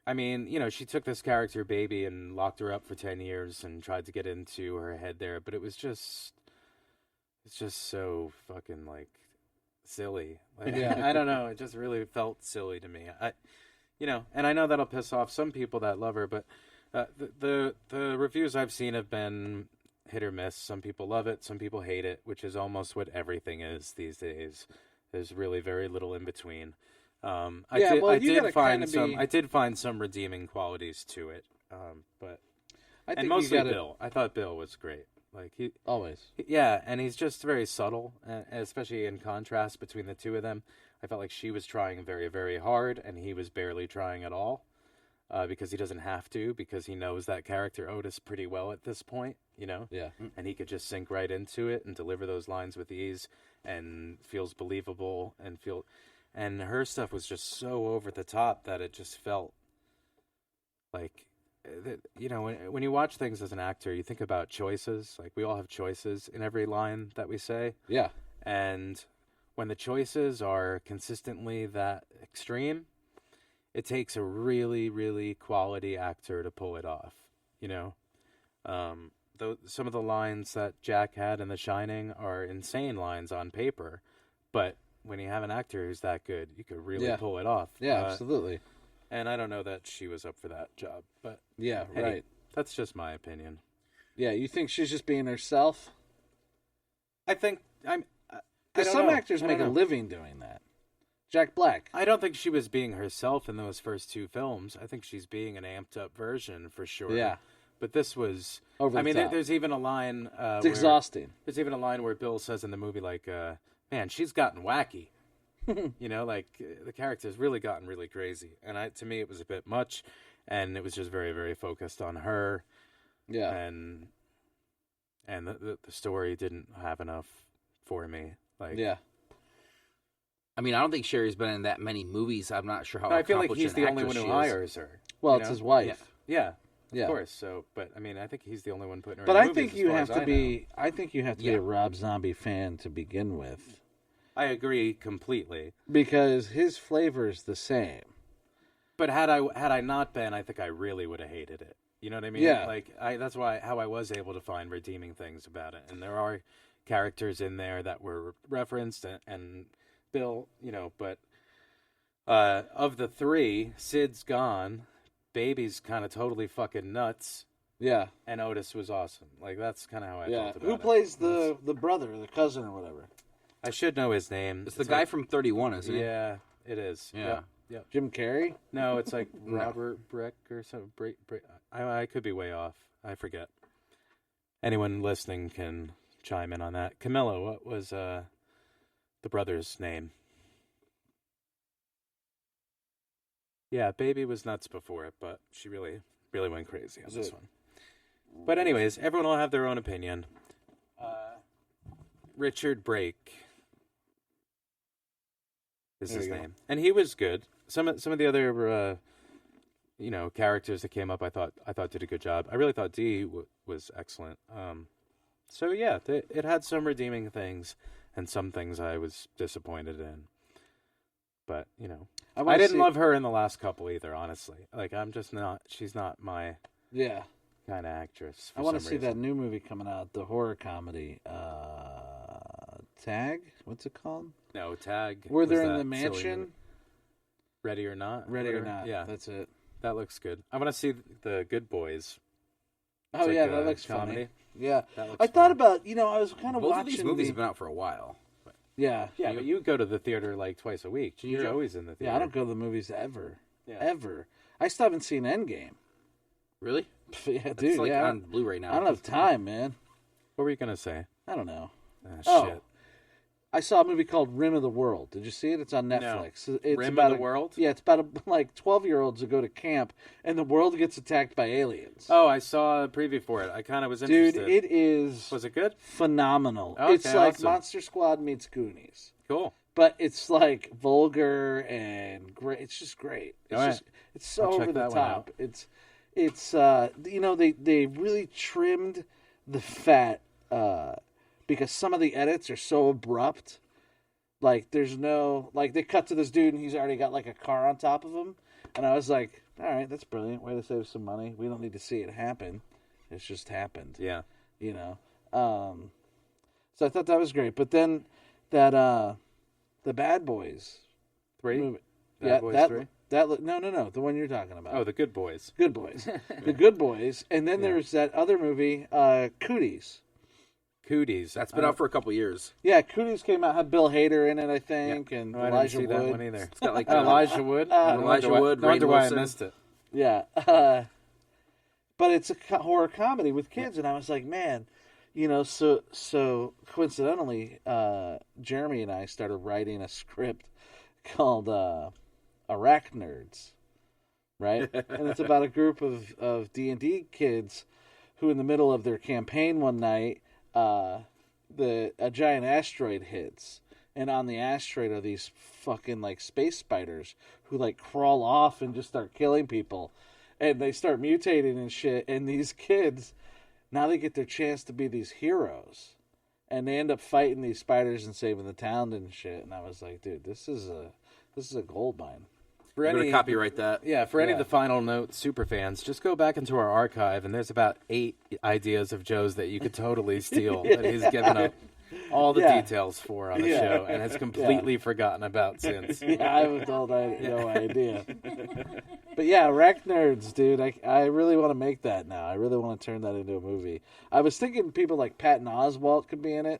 I mean, she took this character Baby and locked her up for 10 years and tried to get into her head there, but it's just so fucking like silly. Like, Yeah. I don't know. It just really felt silly to me. And I know that'll piss off some people that love her, but the reviews I've seen have been hit or miss. Some people love it, some people hate it, which is almost what everything is these days. There's really very little in between. Yeah, well, you gotta find kinda some. be- I did find some redeeming qualities to it, but I think and mostly you gotta, Bill. I thought Bill was great. Like always. yeah, and he's just very subtle, and especially in contrast between the two of them. I felt like she was trying very, very hard, and he was barely trying at all, because he doesn't have to, because he knows that character Otis pretty well at this point, you know? Yeah. And he could just sink right into it and deliver those lines with ease, and feels believable, and her stuff was just so over the top that it just felt like, you know, when you watch things as an actor, you think about choices. Like, we all have choices in every line that we say. Yeah. And when the choices are consistently that extreme, it takes a really, really quality actor to pull it off, you know? Some of the lines that Jack had in The Shining are insane lines on paper, but when you have an actor who's that good, you could really Yeah. pull it off. Yeah, absolutely. And I don't know that she was up for that job, but Yeah, hey, right. that's just my opinion. Yeah, you think she's just being herself? I think Because some actors make a living doing that. Jack Black. I don't think she was being herself in those first two films. I think she's being an amped up version for sure. Yeah. But this was Over the I mean, top. there's even a line. It's exhausting. There's even a line where Bill says in the movie, like, "Man, she's gotten wacky." You know, like the character's really gotten really crazy, and to me, it was a bit much, and it was just very, very focused on her. Yeah. And the story didn't have enough for me. Like, Yeah. I mean, I don't think Sherry's been in that many movies. I'm not sure how. I feel like accomplished he's an the only one actress who she is. hires her. Well, you it's know? his wife. Yeah. Yeah. Of course. So, but I mean, I think he's the only one putting her. But in I movies, think as you far have as to I be. know. I think you have to be Yeah. a Rob Zombie fan to begin with, I agree completely. because his flavor is the same. But had I not been, I think I really would have hated it. You know what I mean? Yeah. Like that's how I was able to find redeeming things about it. And there are characters in there that were referenced, and Bill, you know, but of the three, Sid's gone, Baby's kind of totally fucking nuts, Yeah. and Otis was awesome. Like, that's kind of how I Yeah. felt about Who it. plays the brother, the cousin, or whatever? I should know his name. It's the guy from 31, isn't it? Yeah, it is. Yeah. Yep. Jim Carrey. No, it's like Robert Brick or something. I could be way off. I forget. Anyone listening can chime in on that. Camilla, what was the brother's name? Yeah, Baby was nuts before it, but she really, really went crazy on this one. But anyways, everyone will have their own opinion. Richard Brake is There his you go. name, and he was good. Some of the other characters that came up, I thought did a good job. I really thought Dee was excellent. So yeah, it had some redeeming things, and some things I was disappointed in. But you know, I didn't love her in the last couple either. Honestly, like I'm just not. She's not my Yeah. kind of actress. I want to see that new movie coming out, the horror comedy. Tag? What's it called? No, Tag. Where they're was in the that silly mansion. movie. Ready or Not. Ready or whatever. Not. Yeah, That's it. that looks good. I want to see the Good Boys. Oh, like yeah, a that looks comedy. funny. Yeah. That looks I thought fun. about, I was kind of Both watching of these movies have been out for a while. Yeah. Yeah, but you go to the theater like twice a week. You're Yeah. always in the theater. Yeah, I don't go to the movies ever. Yeah. Ever. I still haven't seen Endgame. Really? Yeah, It's dude, like yeah. on Blu-ray now. I don't have time, man. What were you gonna say? I don't know. Ah, shit. I saw a movie called Rim of the World. Did you see it? It's on Netflix. It's Rim about of the World? Yeah, it's about 12-year-olds who go to camp and the world gets attacked by aliens. Oh, I saw a preview for it. I kind of was Dude, interested. it is Was it good? phenomenal. Okay, It's like awesome. Monster Squad meets Goonies. Cool. But it's like vulgar and great. It's just great. It's All right. just it's so I'll check over the that one top. out. It's they really trimmed the fat because some of the edits are so abrupt. Like there's no they cut to this dude and he's already got like a car on top of him, and I was like, all right, that's brilliant. Way to save some money. We don't need to see it happen. It's just happened. Yeah. So I thought that was great. But then that the Bad Boys 3? movie. Bad Boys that 3? no, the one you're talking about. Oh, The Good Boys. Good Boys. The Good Boys. And then there's that other movie, Cooties. Cooties. That's been out for a couple years. Yeah, Cooties came out, had Bill Hader in it, I think, and Oh, I didn't Elijah see Wood. that one either. It's got like Elijah Wood. Elijah Wood, No wonder Rainn why I Wilson. missed it. Yeah, but it's a horror comedy with kids, and I was like, man, so coincidentally, Jeremy and I started writing a script called Iraq Nerds, right? And it's about a group of D&D kids who, in the middle of their campaign one night, a giant asteroid hits, and on the asteroid are these fucking like space spiders who like crawl off and just start killing people, and they start mutating and shit. And these kids, now they get their chance to be these heroes, and they end up fighting these spiders and saving the town and shit. And I was like, dude, this is a gold mine. For I'm going any, to copyright that. yeah, for any of Yeah. the Final Note super fans, just go back into our archive, and there's about 8 ideas of Joe's that you could totally steal that he's given up all the Yeah. details for on the Yeah. show and has completely forgotten about since. Yeah, I was told I had no idea. But yeah, Iraq Nerds, dude. I really want to make that now. I really want to turn that into a movie. I was thinking people like Patton Oswalt could be in it.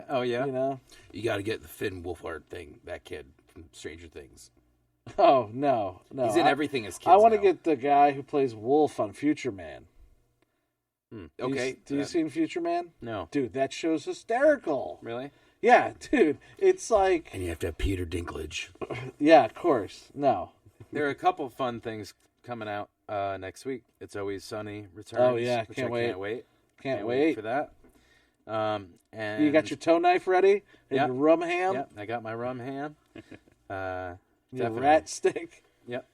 Oh, yeah? You know? You got to get the Finn Wolfhard thing, that kid from Stranger Things. Oh no. He's in everything as kids. I want to now. get the guy who plays Wolf on Future Man. Okay. Do you seen Future Man? No. Dude, that show's hysterical. Really? Yeah, dude. It's like, And you have to have Peter Dinklage. yeah, of course. No. There are a couple fun things coming out next week. It's Always Sunny returns. Oh, yeah, which can't I wait. Can't wait. Can't wait. for that. And You got your toe knife ready? And Yep. your rum ham? Yep, I got my rum ham. Your Definitely. rat stick? Yep.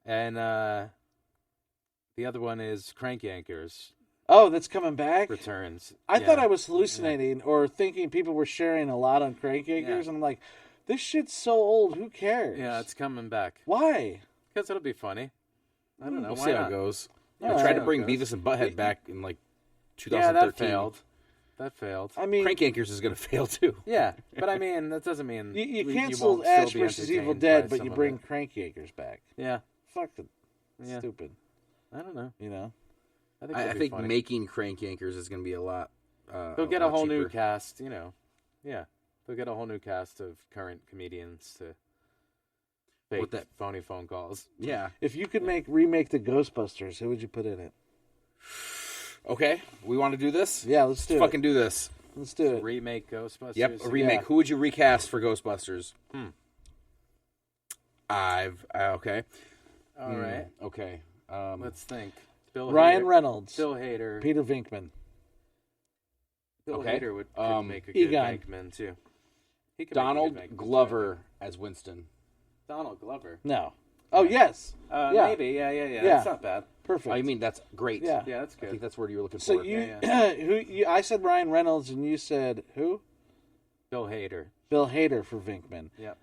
And the other one is Crank Yankers Oh, that's coming back? returns. I Yeah. thought I was hallucinating or thinking people were sharing a lot on Crank Yankers, Yeah. and I'm like, this shit's so old. Who cares? Yeah, it's coming back Why? because it'll be funny. I don't know. We'll why see how not? it goes. All I tried right. to bring How it goes. Beavis and Butthead back in like Yeah, 2013. that failed. That failed. I mean, Crank Yankers is going to fail too. Yeah, but I mean that doesn't mean you we- canceled won't still Ash be versus Evil entertained by Dead, but some you of bring it. Crank Yankers back. Yeah, Fuck it. Yeah. Stupid. I don't know. You know? I think, I it'll be think funny. making Crank Yankers is going to be a lot. They'll get a lot whole new cheaper. cast. You know, yeah, they'll get a whole new cast of current comedians to fake With that- phony phone calls. Yeah. If you could remake the Ghostbusters, who would you put in it? Okay. We want to do this? Yeah, let's do Fucking it. do this. Let's do it. Remake Ghostbusters. Yep. A remake. Yeah. Who would you recast for Ghostbusters? Okay. All right. Okay. Let's think. Bill Ryan Hader. Reynolds, Bill Hader. Peter Venkman. Bill Okay. Hader could make a good Egon. Venkman too. He could Donald make a good Venkman, Glover as Winston. too. Donald Glover. No. Oh, yes. Yeah. Maybe. Yeah. Yeah. That's not bad. Perfect. Oh, you mean that's great? Yeah. Yeah, that's I good. think that's what you were looking So for. you, Yeah, I said Ryan Reynolds, and you said who? Bill Hader. Bill Hader for Venkman. Yep.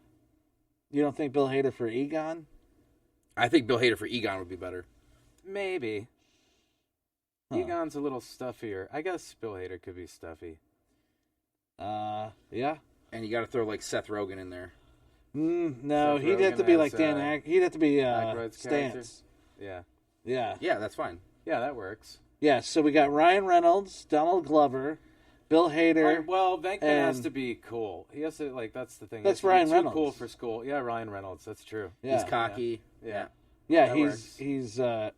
You don't think Bill Hader for Egon? I think Bill Hader for Egon would be better. Maybe. Huh. Egon's a little stuffier. I guess Bill Hader could be stuffy. Yeah. And you got to throw like Seth Rogen in there. No, Seth he'd have to Rogen be as, like he'd have to be Aykroyd's character? Stance. Yeah. Yeah. Yeah, that's fine. Yeah, that works. Yeah, so we got Ryan Reynolds, Donald Glover, Bill Hader. Well, Venkman has and- to be cool. He has to that's the thing. That's He has to be Ryan too cool Reynolds. for school. Yeah, Ryan Reynolds. That's true. Yeah. He's cocky. Yeah. Yeah, That he's works.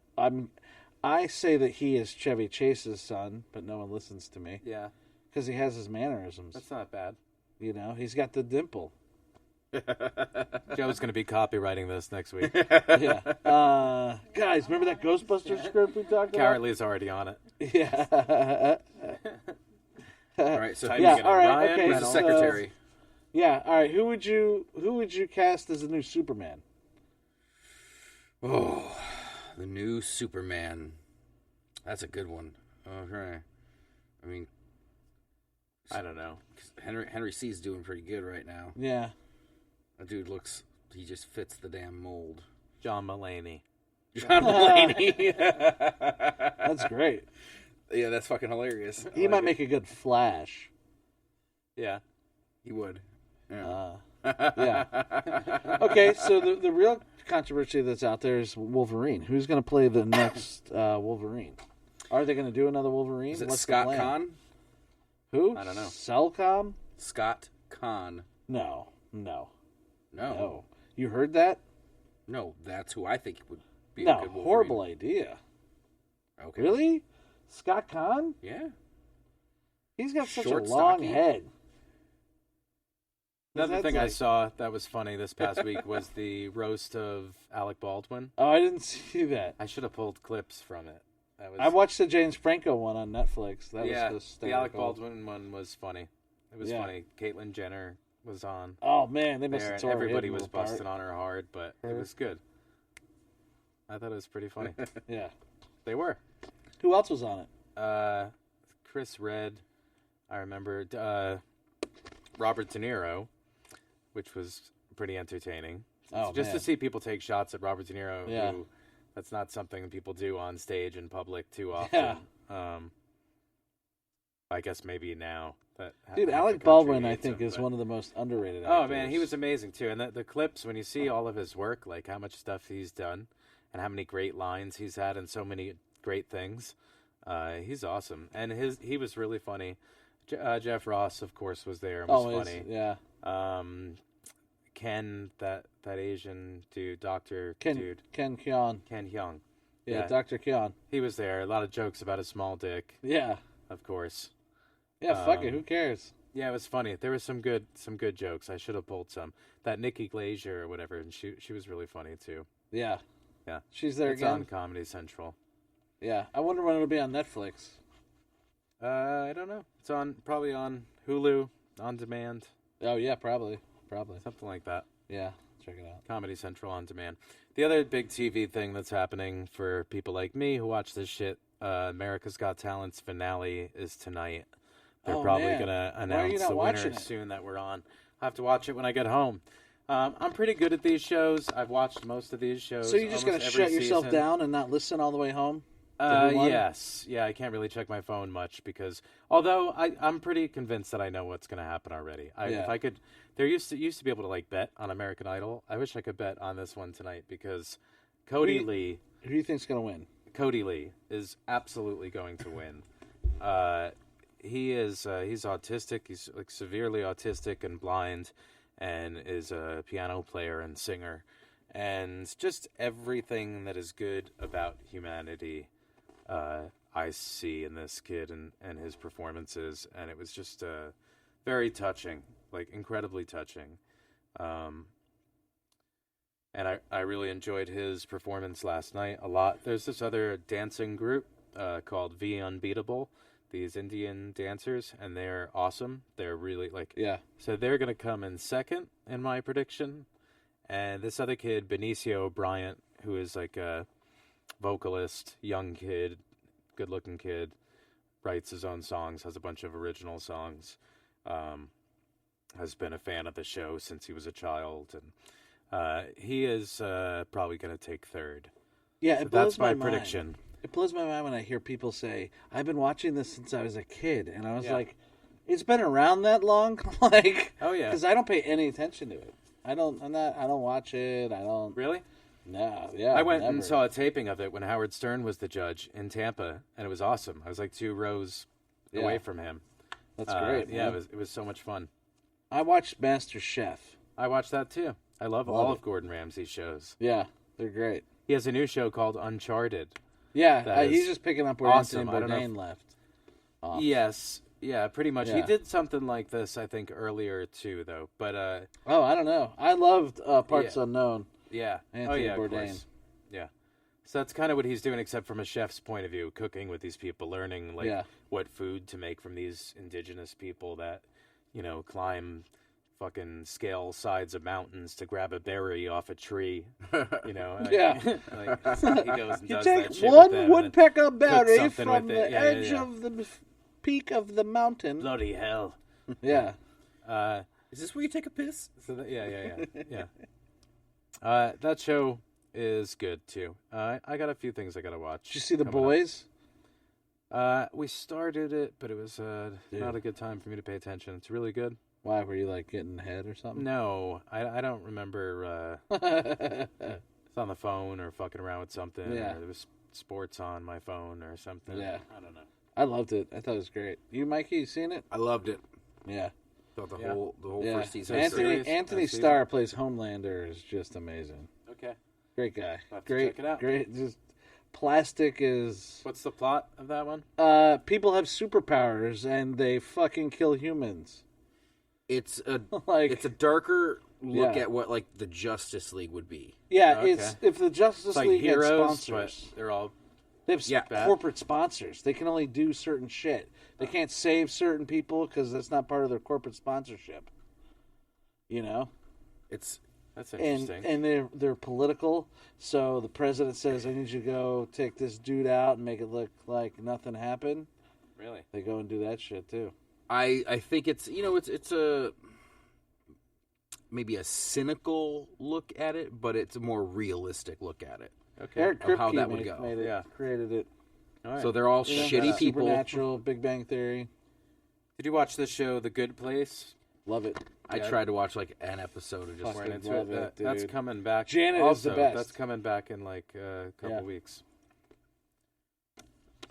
I say that he is Chevy Chase's son, but no one listens to me Yeah. because he has his mannerisms. That's not bad. You know, he's got the dimple. Joe's going to be copywriting this next week. Yeah. Guys, remember that Ghostbusters script we talked about? Carly's already on it. Yeah. All right, so Yeah, who's all right, Ryan okay. the Reynolds. secretary? Yeah, all right. Who would you cast as the new Superman? Oh, the new Superman. That's a good one. Okay. I mean, I don't know. Henry C's doing pretty good right now. Yeah. That dude he just fits the damn mold. John Mulaney. John Mulaney. That's great. Yeah, that's fucking hilarious. He might make a good Flash. Yeah. He would. Yeah. Yeah. Okay, so the real controversy that's out there is Wolverine. Who's going to play the next Wolverine? Are they going to do another Wolverine? Is it What's the Scott plan? Conn? Who? I don't know. Cellcom? Scott Kahn. No. No. You heard that? No, that's who I think would be a No. good Wolverine. Horrible idea. Okay. Really? Scott Kahn? Yeah. He's got such Short, a long stocky. head. Another That's thing I like- saw that was funny this past week was the roast of Alec Baldwin. Oh, I didn't see that. I should have pulled clips from it. That was, I watched the James Franco one on Netflix. That yeah, was the hysterical. Alec Baldwin one was funny. It was Yeah. funny. Caitlyn Jenner was on Oh man, they must there, have and tore everybody him was apart. busting on her hard, but it was good. I thought it was pretty funny. Yeah. They were. Who else was on it? Chris Redd. I remember Robert De Niro, which was pretty entertaining. Oh, Just man. to see people take shots at Robert De Niro, Yeah. who that's not something people do on stage in public too often. I guess maybe now. Dude, Alec Baldwin, I think, is one of the most underrated actors. Oh man, he was amazing too. And the clips, when you see all of his work, like how much stuff he's done, and how many great lines he's had, and so many great things, he's awesome. And he was really funny. Jeff Ross, of course, was there and was Always, funny. yeah. Ken, that Asian dude, Doctor Ken dude, Keon. Ken Hyung. Yeah, Dr. Keon. He was there. A lot of jokes about a small dick, Yeah. of course. Yeah, fuck it. Who cares? Yeah, it was funny. There was some good jokes. I should have pulled some. That Nikki Glazier or whatever, and she was really funny too. Yeah. Yeah, She's there it's again. on Comedy Central. Yeah. I wonder when it'll be on Netflix. I don't know. It's probably on Hulu on demand, Oh, yeah, probably. something like that. Yeah. Check it out. Comedy Central on demand. The other big TV thing that's happening for people like me who watch this shit, America's Got Talent's finale is tonight. They're Oh, probably man. gonna Why are you announce not the watching winner it? soon that we're on. I'll have to watch it when I get home. I'm pretty good at these shows. I've watched most of these shows. So you're just going to almost every shut yourself season. down and not listen all the way home? to who won? Yes. Yeah, I can't really check my phone much because although I'm pretty convinced that I know what's going to happen already. Yeah. If I could, there used to be able to like bet on American Idol. I wish I could bet on this one tonight because Cody Lee Who do you think's going to win? is absolutely going to win. He's autistic. He's like severely autistic and blind, and is a piano player and singer, and just everything that is good about humanity. I see in this kid and his performances, and it was just very touching, like incredibly touching. And I really enjoyed his performance last night a lot. There's this other dancing group called V Unbeatable, these Indian dancers, and they're awesome. They're really Yeah. so they're going to come in second in my prediction. And this other kid, Benicio Bryant, who is like a vocalist, young kid, good-looking kid, writes his own songs, has a bunch of original songs, has been a fan of the show since he was a child, and he is probably going to take third. Yeah, So it blows that's my mind. prediction. It blows my mind when I hear people say, "I've been watching this since I was a kid," and I was Yeah. like, "It's been around that long?" Like, Oh, yeah. because I don't pay any attention to it. I don't watch it. I don't. Really? No, yeah. I went never. and saw a taping of it when Howard Stern was the judge in Tampa, and it was awesome. I was like 2 rows away Yeah. from him. That's great. Yeah, man. it was so much fun. I watched Master Chef. I watched that too. I love Love all it. of Gordon Ramsay's shows. Yeah, they're great. He has a new show called Uncharted. Yeah, That he's is just picking up where awesome. Anthony I don't know Bourdain left. off. Yes, yeah, pretty much. He Yeah. did something like this, I think, earlier too, though. But Oh, I don't know. I loved Parts Yeah. Unknown. yeah, Anthony of Bourdain. course. Yeah. So that's kind of what he's doing, except from a chef's point of view, cooking with these people, learning like Yeah. what food to make from these indigenous people that, climb fucking scale sides of mountains to grab a berry off a tree. Yeah. He goes and You does take that shit one with them, and then woodpecker berry something from with the it. Yeah, edge yeah. of the peak of the mountain. bloody hell. Yeah. Is this where you take a piss? So yeah. That show is good too. I got a few things I gotta watch. Did you see The coming up. Boys? We started it, but it was not a good time for me to pay attention. It's really good. Why, were you like getting head or something? No, I don't remember. It's on the phone or fucking around with something. Yeah. Or there was sports on my phone or something. Yeah. I don't know. I loved it. I thought it was great. You, Mikey, you seen it? I loved it. Yeah. Thought the Yeah. whole Yeah. first season. Anthony That season? Starr plays Homelander is just amazing. Okay. Great guy. I'll have to Great. check it out. Great. Just plastic is. What's the plot of that one? People have superpowers and they fucking kill humans. It's a Like, it's a darker look Yeah. at what like the Justice League would be. yeah, Okay. it's if the Justice It's like League had heroes, sponsors. but they're all They have Yeah. corporate sponsors. They can only do certain shit. They can't save certain people because that's not part of their corporate sponsorship. You know, It's that's and interesting. and they're political. So the president says, "I need you to go take this dude out and make it look like nothing happened." Really? They go and do that shit too. I think it's it's a maybe a cynical look at it, but it's a more realistic look at it. Okay. Eric Of how Kripke that would go. made it, Yeah. created it. All right. So they're all You know, shitty people. Supernatural, Big Bang Theory. Did you watch the show The Good Place? Love it. I tried to watch like an episode of just Fucking Right into love it. it, That's dude. coming back. Janet is also, the best. That's coming back in like a couple Yeah. weeks.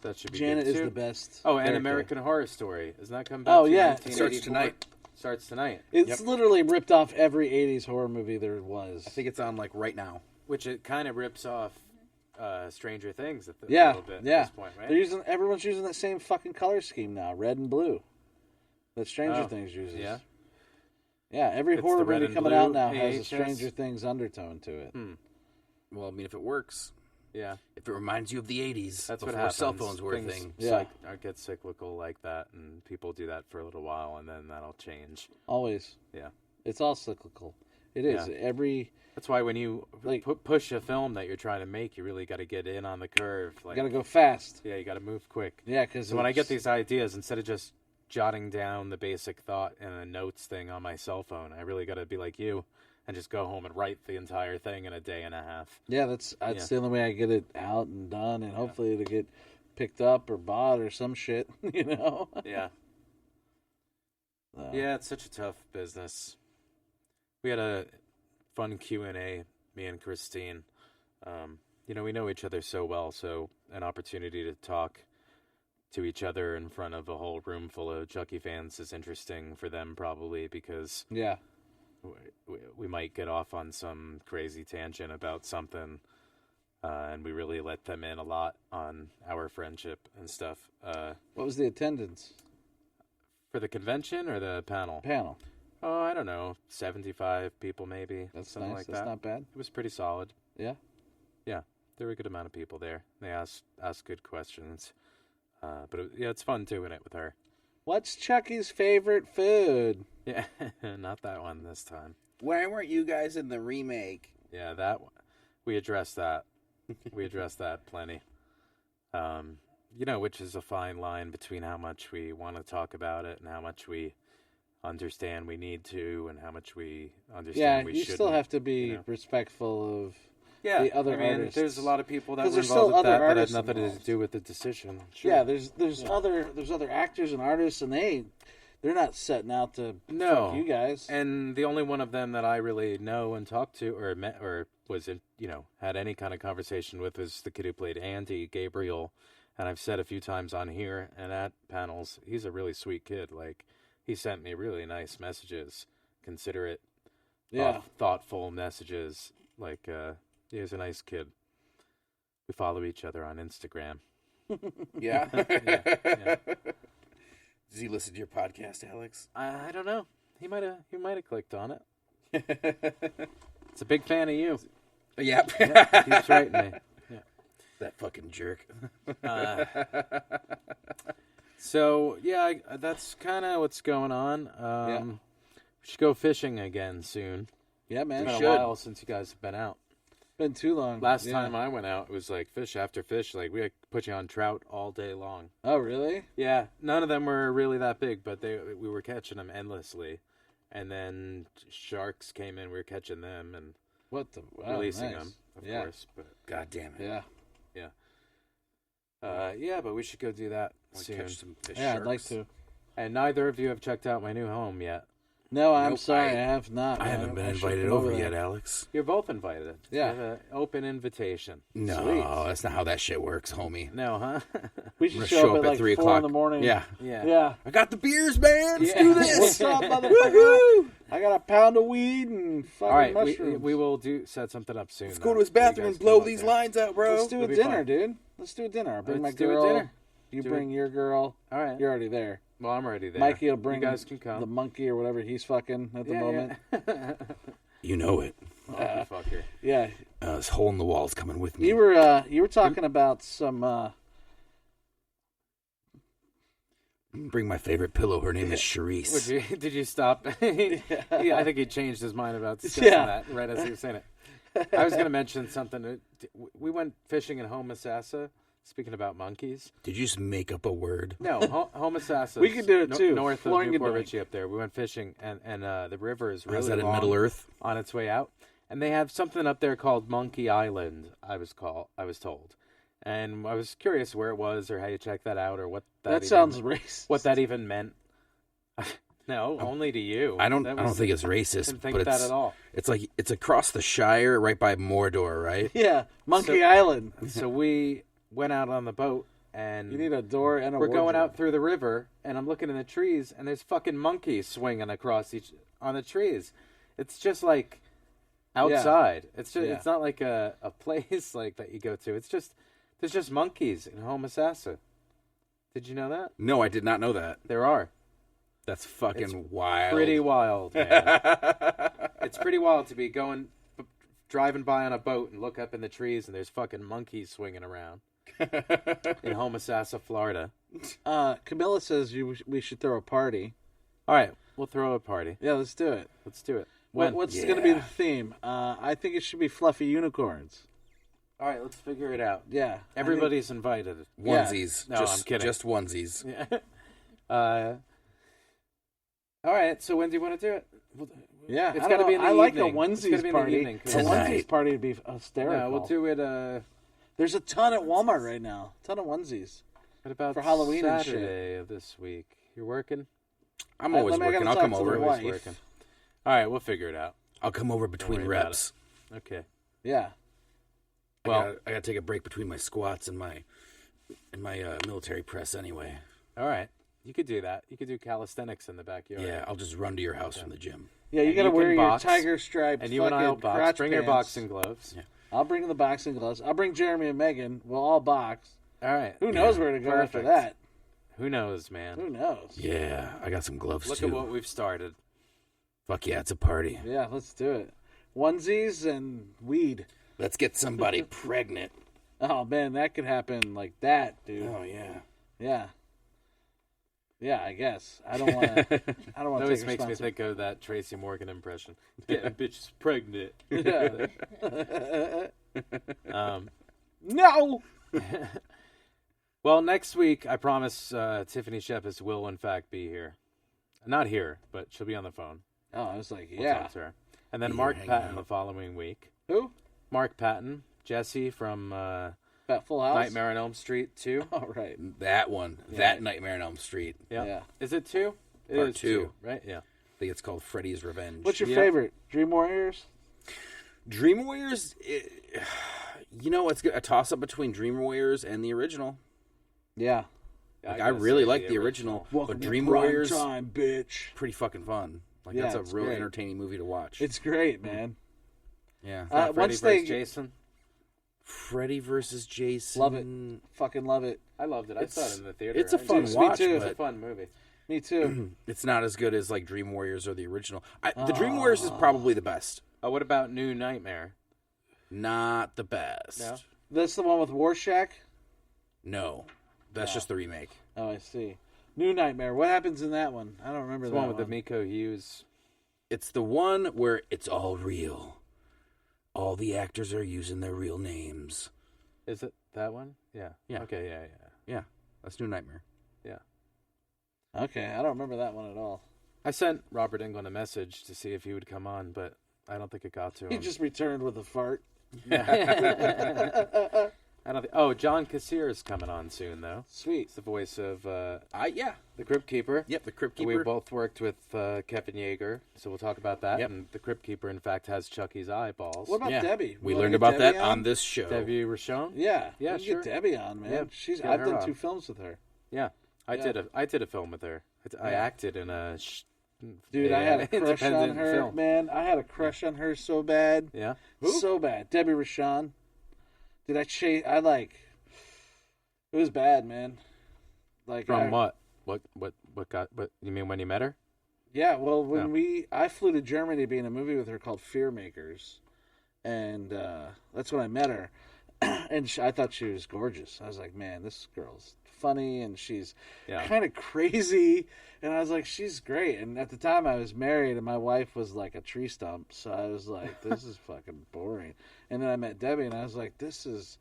That should be Janet good is too. the best. Oh, and character. American Horror Story. Isn't that coming back? Oh, to yeah. 1984? Starts tonight. Starts tonight. It's literally ripped off every 80s horror movie there was. I think it's on like right now. Which it kind of rips off Stranger Things a yeah, little bit yeah. at this point, right? Everyone's using that same fucking color scheme now, red and blue. That Stranger Oh, Things uses. yeah? Yeah, every It's horror the red movie and coming blue out now has a AHS? Stranger Things undertone to it. Well, I mean, if it works, Yeah, if it reminds you of the '80s, that's before what happens. cell phones were a Things thing. Yeah. get cyclical like that, and people do that for a little while, and then that'll change. Always. Yeah. It's all cyclical. It is. Yeah. Every That's why when you Like- push a film that you're trying to make, you really got to get in on the curve. Like, got to go fast. yeah, you got to move quick. Yeah, because So when I get these ideas, instead of just jotting down the basic thought in a notes thing on my cell phone, I really got to be like you and just go home and write the entire thing in a day and a half. Yeah, that's Yeah. the only way I get it out and done, and hopefully it'll get picked up or bought or some shit. You know. Yeah. So, Yeah, it's such a tough business. We had a fun Q&A, me and Christine. We know each other so well, so an opportunity to talk to each other in front of a whole room full of Chucky fans is interesting for them probably because Yeah. we might get off on some crazy tangent about something, and we really let them in a lot on our friendship and stuff. What was the attendance For the convention or the panel? panel? Oh, I don't know, 75 people maybe. That's something nice. like That's that. not bad. It was pretty solid. Yeah. Yeah, there were a good amount of people there. They asked good questions. But it's fun doing it with her. What's Chucky's favorite food? Yeah, not that one this time. Why weren't you guys in the remake? Yeah, that one. We addressed that. We addressed that plenty. Which is a fine line between how much we want to talk about it and how much we understand we need to and how much we Yeah, understand we you shouldn't. still have to be you know. respectful of. Yeah, the other I mean, artists. there's a lot of people that 'Cause were there's still involved with other that had artists nothing involved. to do with the decision. Sure. Yeah, there's other actors and artists, and they're not setting out to No. fuck you guys. And the only one of them that I really know and talked to or met or was in, had any kind of conversation with was the kid who played Andy, Gabriel. And I've said a few times on here and at panels, he's a really sweet kid. Like, he sent me really nice messages, considerate, Yeah. thoughtful messages. Like, he's a nice kid. We follow each other on Instagram. Yeah. Yeah. Does he listen to your podcast, Alex? I don't know. He might have clicked on it. It's a big fan of you. Yep. He keeps writing me. That fucking jerk. So yeah, that's kind of what's going on. We should go fishing again soon. Yeah, man. It's been should. a while since you guys have been out. Been too long. Last Yeah. time I went out, it was like fish after fish. Like, we had put you on trout all day long. Oh, really? Yeah, none of them were really that big, but we were catching them endlessly. And then sharks came in, we were catching them and What the? Wow, releasing nice. them, of Yeah. course. But God damn it. Yeah. but we should go do that Want to soon. catch some fish Yeah, sharks. I'd like to. And neither of you have checked out my new home yet. No, I'm Nope, sorry, I have not. I man. haven't been I should invited come over there. yet, Alex. You're both invited. Yeah. You have an open invitation. No, Sweet. that's not how that shit works, homie. No, huh? We I'm should gonna show up at like 3 4 o'clock. in the morning. Yeah. Yeah. Yeah. I got the beers, man. Let's Yeah. do this. What's up, motherfucker? I got a pound of weed and fucking All right, mushrooms. we will set something up soon. Let's go to his bathroom and blow these lines out, bro. Let's do a It'll be dinner, fun. dude. Let's do a dinner. I'll bring Let's my do a girl. dinner. You Do bring your girl. All right. You're already there. Well, I'm already there. Mikey will bring You guys can come. the monkey or whatever he's fucking at the moment. Yeah. You know it. Oh, you fucker. Yeah. This hole in the wall's coming with me. You were talking about some Bring my favorite pillow. Her name is Charisse. Did you stop? Yeah, I think he changed his mind about discussing Yeah. that right as he was saying it. I was going to mention something. We went fishing in Homosassa. Speaking about monkeys. Did you just make up a word? No, Homosassa. We could do it too. North of Floringadoink. Newport Richie up there. We went fishing, and the river is really Is that in long Middle Earth? on its way out. And they have something up there called Monkey Island. I was told, and I was curious where it was or how you check that out or what that even- sounds racist. what that even meant. No, only to you. I don't. That I don't was- think it's racist, didn't think but that it's at all. It's like it's across the Shire, right by Mordor, right? Yeah, Monkey So- Island. So we went out on the boat, and You need a door and a we're going wardrobe. out through the river, and I'm looking in the trees, and there's fucking monkeys swinging across on the trees. It's just like outside. It's just Yeah. it's not like a place like that you go to. It's just there's just monkeys in Homosassa. Did you know that? No, I did not know that. There are. That's fucking It's wild. Pretty wild, man. It's pretty wild to be driving by on a boat and look up in the trees and there's fucking monkeys swinging around in Homosassa, Florida. Camilla says we should throw a party. All right, we'll throw a party. Yeah, let's do it. Let's do it. When? What's going to be the theme? I think it should be fluffy unicorns. All right, let's figure it out. Yeah. Everybody's invited. Onesies. No, I'm kidding. Just onesies. Yeah. All right, so when do you want to do it? Yeah, It's I got to don't be in know. the I like evening. a It's gotta onesies be in the party. evening, 'cause- A Tonight. onesies party would be hysterical. No, we'll do it. There's a ton at Walmart right now. A ton of onesies. What about For Halloween and shit. Saturday of this week? You're working. I'm always I gotta working. I'll talk come to over. the Always wife. working. All right, we'll figure it out. I'll come over between worry about reps. Okay. Yeah. Well, I gotta take a break between my squats and my military press anyway. all right. You could do that. You could do calisthenics in the backyard. Yeah, I'll just run to your house from the gym. Yeah, you And got to you can wear your box, tiger stripe. And you and I will fucking box. crotch Bring your pants. boxing gloves. Yeah. I'll bring the boxing gloves. I'll bring Jeremy and Megan. We'll all box. All right. Who knows where to go after Perfect. that? Who knows, man? Who knows? Yeah, I got some gloves Look too. at what we've started. Fuck yeah, it's a party. Yeah, let's do it. Onesies and weed. Let's get somebody pregnant. Oh man, that could happen like that, dude. Oh yeah. Yeah. Yeah, I guess. I don't want to. I don't It want to always take makes me responsibility. think of that Tracy Morgan impression. Getting bitches pregnant. No. Well, next week, I promise Tiffany Shepis will, in fact, be here. Not here, but she'll be on the phone. Oh, I was like, We'll yeah. talk to her. And then Be Mark here hanging Patton out. the following week. Who? Mark Patton, Jesse from That Full House. Nightmare on Elm Street 2. Oh right. That one. Yeah. That Nightmare on Elm Street. Yeah. Yeah. Is it 2? It Part is 2. right? Yeah. I think it's called Freddy's Revenge. What's your Yeah. favorite? Dream Warriors. Dream Warriors? It's a toss up between Dream Warriors and the original. Yeah. Like, I gotta really say like the original, but Dream Warriors time, bitch. pretty fucking fun. Like Yeah, that's a it's real great. entertaining movie to watch. It's great, man. yeah. Freddy once versus they- Jason. Freddy versus Jason. Love it. Fucking love it. I loved it. I saw it in the theater. It's a I fun enjoyed it. watch, Me too. It's a but fun movie. Me too. it's not as good as like Dream Warriors or the original. The Dream Warriors is probably the best. Oh, what about New Nightmare? Not the best. No? That's the one with Rorschach. No. That's just the remake. Oh, I see. New Nightmare. What happens in that one? I don't remember The that one with the Miko Hughes. It's the one where it's all real. All the actors are using their real names. Is it that one? Yeah. Yeah. Okay, yeah. Yeah, that's New Nightmare. Yeah. Okay, I don't remember that one at all. I sent Robert Englund a message to see if he would come on, but I don't think it got to him. He just returned with a fart. I don't think. Oh, John Kassir is coming on soon, though. Sweet. He's the voice of Yeah. the Crypt Keeper. Yep, the Crypt We Keeper. both worked with Kevin Yeager, so we'll talk about that. Yep. And the Crypt Keeper, in fact, has Chucky's eyeballs. What about Yeah. Debbie? We wanna learned get about Debbie that on this show. Debbie Rochon? Yeah, Yeah, we can sure. get Debbie on, man. Yep, get I've her done on. 2 films with her. Yeah, I Yeah. did a film with her. I Yeah. acted in a Dude, I had a crush on independent her, film. man. I had a crush on her so bad. Yeah, So bad. Debbie Rochon. Did I chase? I like. It was bad, man. Like from what? What you mean when you met her? Yeah, well, when No. I flew to Germany to be in a movie with her called Fear Makers, and that's when I met her, and I thought she was gorgeous. I was like, man, this girl's funny, and she's Yeah. kind of crazy, and I was like, she's great. And at the time, I was married, and my wife was like a tree stump, so I was like, this is fucking boring. And then I met Debbie, and I was like, this is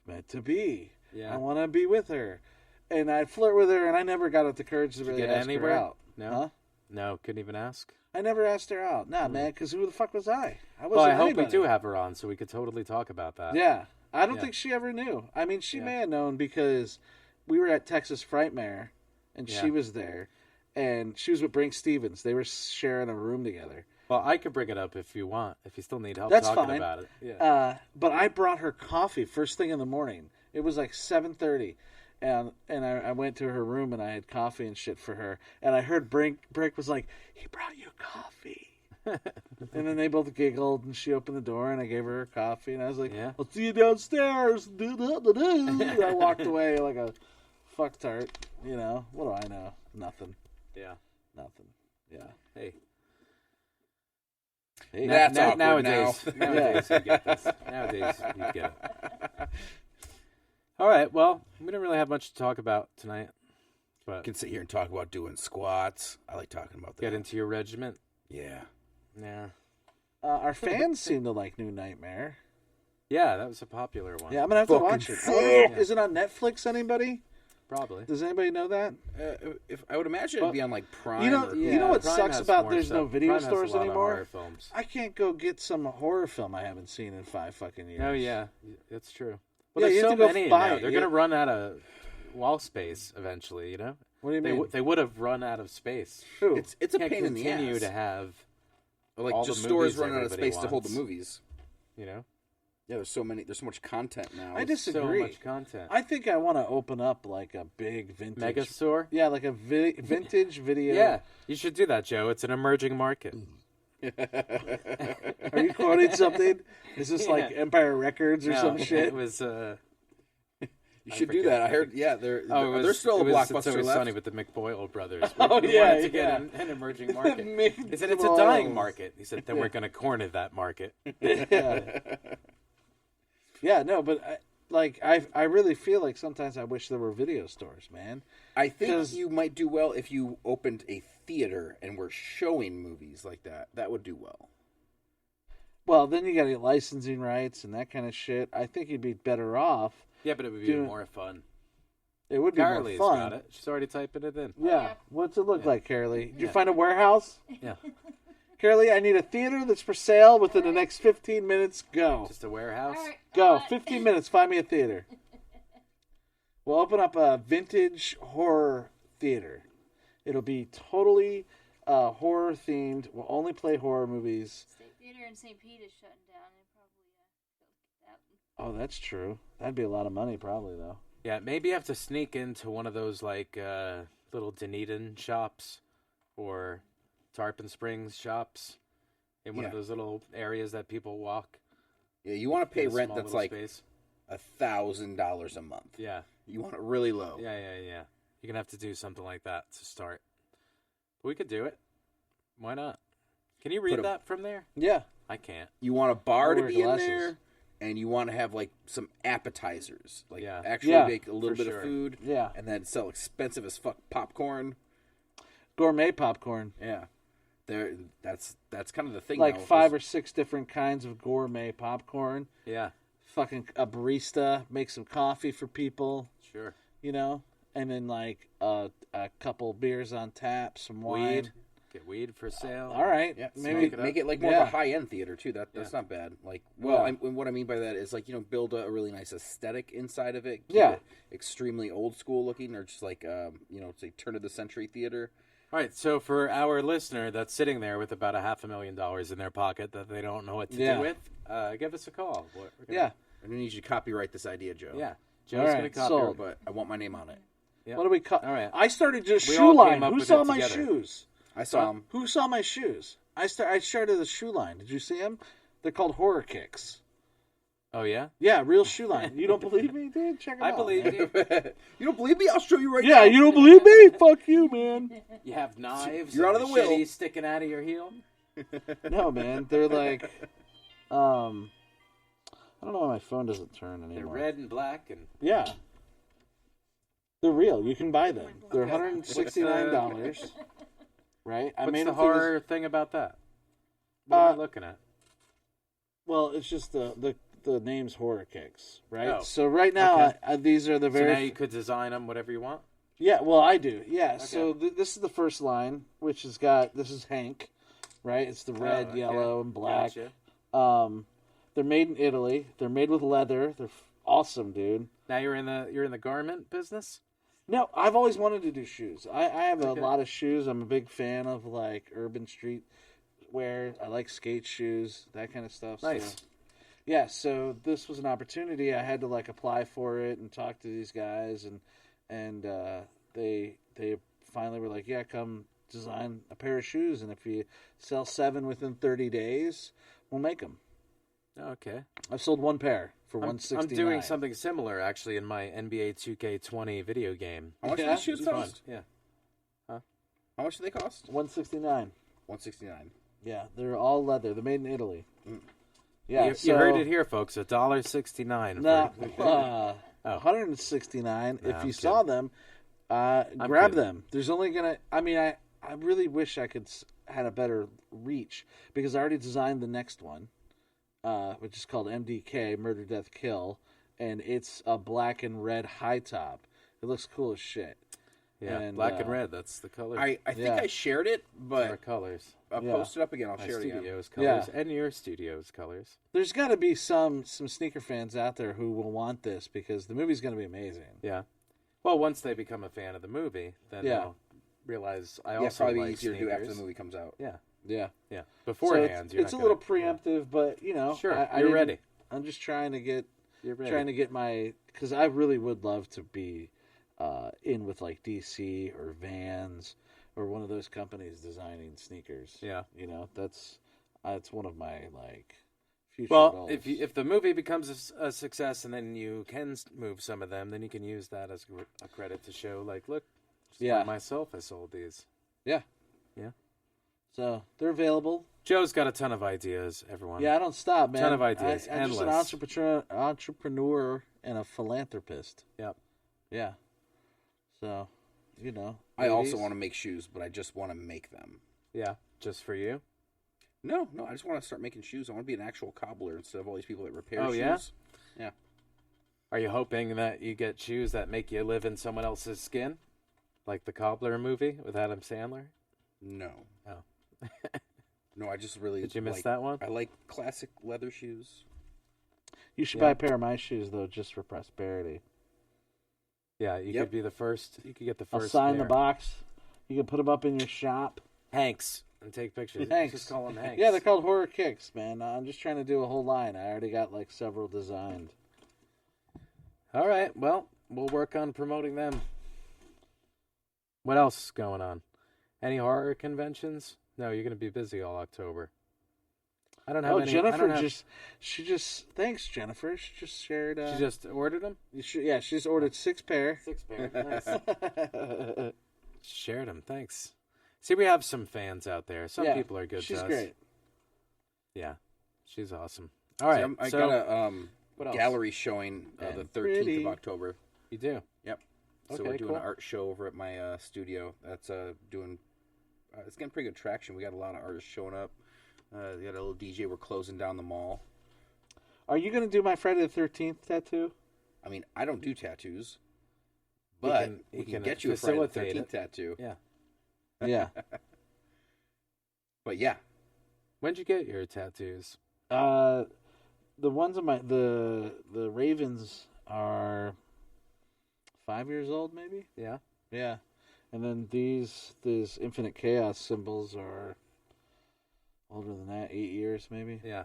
meant to be. Yeah. I want to be with her. And I'd flirt with her, and I never got up the courage to Did you really get ask anywhere? her out. No? Huh? No, couldn't even ask. I never asked her out. Nah, man, because who the fuck was I? I wasn't Well, I hope we anybody. do have her on so we could totally talk about that. Yeah. I don't Yeah. think she ever knew. I mean, she Yeah. may have known because we were at Texas Frightmare, and Yeah. she was there, and she was with Brink Stevens. They were sharing a room together. Well, I could bring it up if you want. If you still need help That's talking fine. about it. Yeah. But I brought her coffee first thing in the morning. It was like 7:30, and I went to her room and I had coffee and shit for her. And I heard Brink was like, "He brought you coffee." And then they both giggled, and she opened the door, and I gave her her coffee, and I was like, Yeah. "I'll see you downstairs." And I walked away like a fucktard. You know, what do I know? Nothing. Yeah. Nothing. Yeah. Hey. Hey, That's awkward nowadays, now. nowadays you get this. Nowadays you get it. All right. Well, we didn't really have much to talk about tonight, You but can sit here and talk about doing squats. I like talking about that. get into your regiment. Yeah. Yeah. our fans seem to like New Nightmare. Yeah, that was a popular one. Yeah, I'm gonna have to Fucking watch it. I don't know, is it on Netflix? Anybody? Probably. Does anybody know that? If I would imagine it'd be on like Prime. You know- or you know what Prime sucks has about more there's no stuff. video Prime has a stores lot of anymore? horror films. I can't go get some horror film I haven't seen in 5 fucking years. Oh yeah, it's true. Yeah, Well, you there's have so to go many buy now. it. They're You- gonna run out of wall space eventually. You know, What do you mean? they would have run out of space. Who? It's a Can't pain in the continue ass. to have, Or like all just the stores movies running out of everybody space to hold the wants. movies. you know, Yeah, there's so much content now. I so disagree. much content. I think I want to open up like a big vintage. Mega store. Yeah, like a vintage video. Yeah, you should do that, Joe. It's an emerging market. Are you quoting something? Is this like Yeah. Empire Records or No, some shit? It was. You should do forget. that. I heard. Yeah, there's There's still a It's blockbuster Always left. Sunny with the McBoyle brothers. Oh, We yeah, wanted to yeah. get an emerging market. McBoyle. He said it's a dying market. He said then we're going to corner that market. Yeah, no, but I really feel like sometimes I wish there were video stores, man. I think 'Cause- you might do well if you opened a theater and were showing movies like that. That would do well. Well, then you got to get licensing rights and that kind of shit. I think you'd be better off. Yeah, but it would be Doing- more fun. It would be Carly's more fun. got it. She's already typing it in. Yeah. What's it look Yeah. like, Carolee? Did you Yeah. find a warehouse? Yeah, Carolee, I need a theater that's for sale within the next 15 minutes. Go. just a warehouse. All right, Go. 15 minutes. Find me a theater. We'll open up a vintage horror theater. It'll be totally horror themed. We'll only play horror movies. State Theater in St. Pete is shutting down. They probably go get that. Oh, that's true. That'd be a lot of money, probably, though. Yeah, maybe you have to sneak into one of those like little Dunedin shops or Tarpon Springs shops in one of Yeah. those little areas that people walk. Yeah, you want to pay in a rent small that's little like space. $1,000 a month. Yeah, You want it really low. yeah. You're gonna have to do something like that to start. But we could do it. Why not? Can you read Put a- that from there? Yeah. I can't. You want a bar I to wear be glasses. in there, and you want to have like some appetizers, like Yeah. actually Yeah, make a little for bit sure. of food, Yeah. and then sell expensive as fuck popcorn. Gourmet popcorn. Yeah, that's kind of the thing. Like now, 5 or 6 different kinds of gourmet popcorn. Yeah, Fucking a barista, make some coffee for people, sure. you know? And then like a couple beers on tap, some wine. Weed. Get weed for sale. All right. Yeah, Maybe make it like more yeah. of a high end theater too. That's not bad. Like, well, what I mean by that is like build a really nice aesthetic inside of it. Keep it extremely old school looking, or just like it's a turn of the century theater. All right, so for our listener that's sitting there with about $500,000 in their pocket that they don't know what to do with, give us a call. I need you to copyright this idea, Joe. Yeah, All Joe's right, going to copy sold. it. But I want my name on it. Yeah. What do we call? All right. I started just We shoe all line. came up Who with saw it my together. shoes? I saw him. Who saw my shoes? I started the shoe line. Did you see them? They're called Horror Kicks. Oh, yeah? Yeah, real shoe line. You don't believe me, dude? Check them out. I believe man. you. You don't believe me? I'll show you right now. Yeah, you don't believe me? Fuck you, man. You have knives. You're and out of the wheel. machetes sticking out of your heel. No, man. They're like, I don't know why my phone doesn't turn anymore. They're red and black. And Yeah. They're real. You can buy them. They're $169. Right? I what's made the them for this- horror thing about that? What am I looking at? Well, it's just the name's Horror Kicks, right? Oh, So right now, okay. these are the So very now you could design them whatever you want? yeah. Well, I do. Yeah. So this is the first line, which has got this is Hank, right? It's the red, okay. yellow, and black. Gotcha. They're made in Italy. They're made with leather. They're awesome, dude. Now you're in the garment business? No, I've always wanted to do shoes. I have Okay. a lot of shoes. I'm a big fan of like urban street wear. I like skate shoes, that kind of stuff. Nice. So, yeah, so this was an opportunity. I had to like apply for it and talk to these guys, and they finally were like, yeah, come design a pair of shoes, and if you sell 7 within 30 days, we'll make them. Okay. I've sold 1 pair for I'm $169. doing something similar actually in my NBA 2K20 video game. How much do Yeah, these shoes It's fun. cost? Yeah. How much do they cost? $169. $169. Yeah, they're all leather. They're made in Italy. Mm. Yeah, you heard it here, folks. $1.69. Nah, Oh. 169. Nah, if I'm you saw them, grab kidding. them. There's only gonna. I mean, I really wish I could had a better reach because I already designed the next one, which is called MDK Murder Death Kill, and it's a black and red high top. It looks cool as shit. Yeah, And, black and red. That's the color. I think Yeah. I shared it, Our but colors. I'll Yeah. post it up again. I'll My share it again. studio's colors and your studio's colors. There's got to be some sneaker fans out there who will want this because the movie's going to be amazing. Yeah. Well, once they become a fan of the movie, then Yeah. they'll realize I Yeah, also probably like easier to do after the sneakers. movie comes out. Yeah. Yeah. Yeah. So Beforehand, it's a little preemptive, but you know, Sure, I you're didn't- ready. I'm just trying to get You're ready. trying to get my because I really would love to be in with like DC or Vans or one of those companies designing sneakers. Yeah. you know that's one of my like future Well, goals. if the movie becomes a success and then you can move some of them, then you can use that as a credit to show, like, look, just Yeah. by myself I sold these. yeah, Yeah. so they're available. Joe's got a ton of ideas, everyone. Yeah, I don't stop, man. Ton of ideas, I'm just an endless. entrepreneur and a philanthropist. Yep. Yeah. So, you know, I also ladies. want to make shoes, but I just want to make them. Yeah. Just for you. No, I just want to start making shoes. I want to be an actual cobbler instead of all these people that repair Oh, shoes. yeah? Yeah. Are you hoping that you get shoes that make you live in someone else's skin? Like the Cobbler movie with Adam Sandler? No. Oh. No, I just really Did you miss like- that one? I like classic leather shoes. You should Yeah. buy a pair of my shoes though, just for prosperity. Yeah, you Yep. could be the first. You could get the I'll first. sign the pair. box. You can put them up in your shop. Hanks and take pictures. Hanks. Just call them Hanks. Yeah, they're called Horror Kicks, man. I'm just trying to do a whole line. I already got like several designed. All right. Well, we'll work on promoting them. What else is going on? Any horror conventions? No, you're going to be busy all October. I don't have Oh, any. I Jennifer don't have, thanks, Jennifer. She just shared. She just ordered them. she just ordered 6 pair. 6 pair. Nice. Shared them. Thanks. See, we have some fans out there. Some Yeah, people are good. She's to us. great. Yeah, she's awesome. All right. I so, got a what else? gallery showing the And 13th pretty. of October. You do. Yep. So Okay, we're doing cool. an art show over at my studio. That's doing. It's getting pretty good traction. We got a lot of artists showing up. We got a little DJ. We're closing down the mall. Are you going to do my Friday the 13th tattoo? I mean, I don't do tattoos, He but can- we he can can get you a Friday the facilitate 13th it. tattoo. Yeah. Yeah. But yeah. When'd you get your tattoos? The ones on the Ravens are 5 years old, maybe. Yeah. Yeah, and then these Infinite Chaos symbols are older than that, 8 years maybe. Yeah.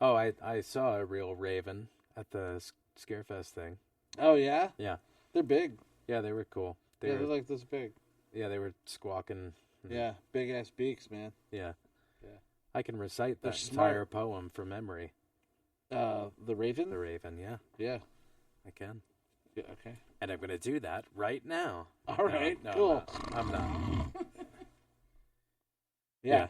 Oh, I saw a real raven at the Scarefest thing. Oh yeah. Yeah. They're big. Yeah, they were cool. They're like this big. Yeah, they were squawking. Yeah, big ass beaks, man. Yeah. Yeah. I can recite They're that smart. entire poem from memory. The Raven. The Raven, yeah, Yeah. I can. Yeah. Okay. And I'm going to do that right now. All right. No, Cool. I'm not. Yeah.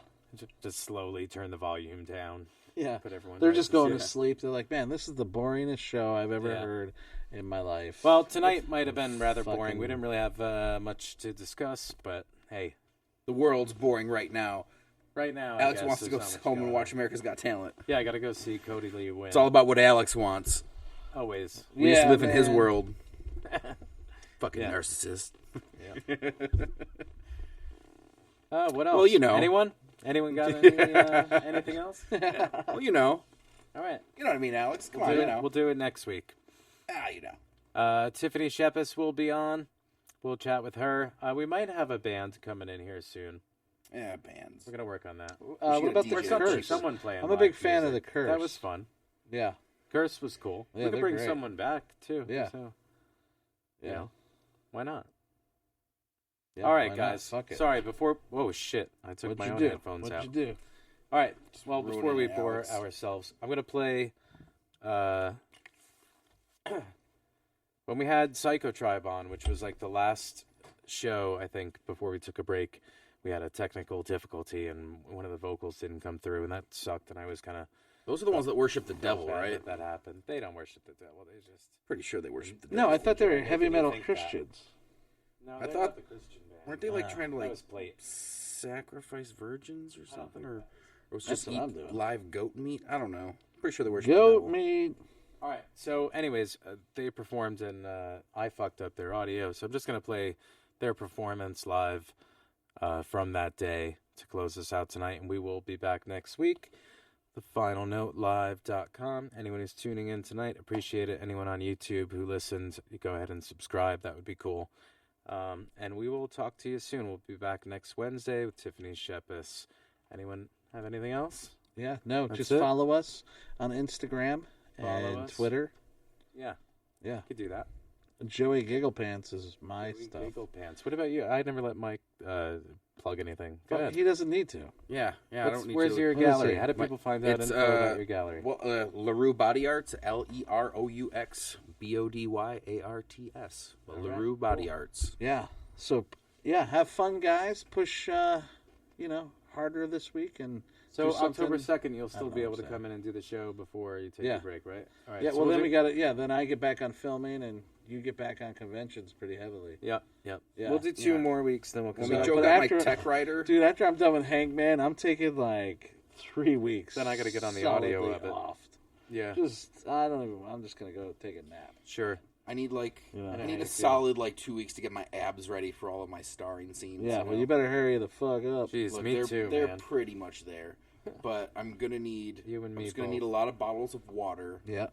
Just slowly turn the volume down. Yeah. Put everyone. They're right just going sleep. to sleep. They're like, man, this is the boringest show I've ever Yeah. heard in my life. Well, tonight might have been rather Fucking- boring. We didn't really have much to discuss, but hey, The world's boring right now. right now, I Alex guess wants to there's go not much home going and on. watch America's Got Talent. Yeah, I got to go see Cody Lee win. It's all about what Alex wants. Always. We just Yeah, live in his man. world. Fucking Yeah. narcissist. What else? Well, you know. Anyone got any, anything else? Well, you know. All right. You know what I mean, Alex? Come We'll on, do you it- know. We'll do it next week. You know. Tiffany Shepis will be on. We'll chat with her. We might have a band coming in here soon. Yeah, bands. We're gonna work on that. what should about DJ the or Curse? Someone playing. I'm a live big fan of music. the Curse. That was fun. Yeah. Curse was cool. Yeah, we could they're bring great. someone back too. Yeah. So, Yeah. you know, why not? Yeah, All right, why not? guys. Fuck it. Sorry. Before. Oh shit! I took What'd my you own do? headphones What'd out. you do? All right. Well, ruining before we it, bore Alex. ourselves, I'm gonna play. When we had Psycho Tribe on, which was like the last show, I think, before we took a break, we had a technical difficulty and one of the vocals didn't come through, and that sucked. And I was kind of Those are the ones that worship the devil, right? That happened. They don't worship the devil. They just Pretty sure they worship the devil. No, I thought they were heavy you metal think that? Christians. no. I they're thought- not the Christian band. Weren't they like trying to That like was plate. sacrifice virgins or something, or was That's just what eat I'm doing. live goat meat? I don't know. Pretty sure they worship the Goat devil. meat. All right. So, anyways, they performed, and I fucked up their audio. So I'm just gonna play their performance live from that day to close this out tonight, and we will be back next week. TheFinalNoteLive.com. Anyone who's tuning in tonight, appreciate it. Anyone on YouTube who listened, you go ahead and subscribe. That would be cool. And we will talk to you soon. We'll be back next Wednesday with Tiffany Shepis. Anyone have anything else? Yeah, no, That's just it? follow us on Instagram Follow and us. Twitter. Yeah, Yeah, you could do that. Joey Gigglepants is my stuff. Wiggle pants. What about you? I never let Mike plug anything. Go But ahead. he doesn't need to. Yeah, I What's- don't need where's to. your What is gallery? it? How do people find out It's info about your gallery? Well, LaRue Body Arts, LerouxBodyArts. All right, LaRue Body cool. Arts. Yeah. So, yeah, have fun, guys. Push, harder this week and So do something- October 2nd, you'll still don't be know able what to I'm come in and do the show before you take Yeah. a break, right? All right. Yeah, so well, we'll then do- we got it. Yeah, then I get back on filming and you get back on conventions pretty heavily. Yep, yep. Yeah. We'll do 2 Yeah. more weeks, then we'll come When we back. Joe- Joe but got after- my tech writer. Dude, after I'm done with Hangman, I'm taking like 3 weeks. Then I gotta get on the audio solidly of it. off. Yeah, I'm just gonna go take a nap. sure. I need like Yeah. I how need you a feel. solid like 2 weeks to get my abs ready for all of my starring scenes. Yeah, you well, know? you better hurry the fuck up. Jeez, Look, me they're, too, They're man. pretty much there, but I'm gonna need. You and I'm me just gonna both. need a lot of bottles of water Yeah,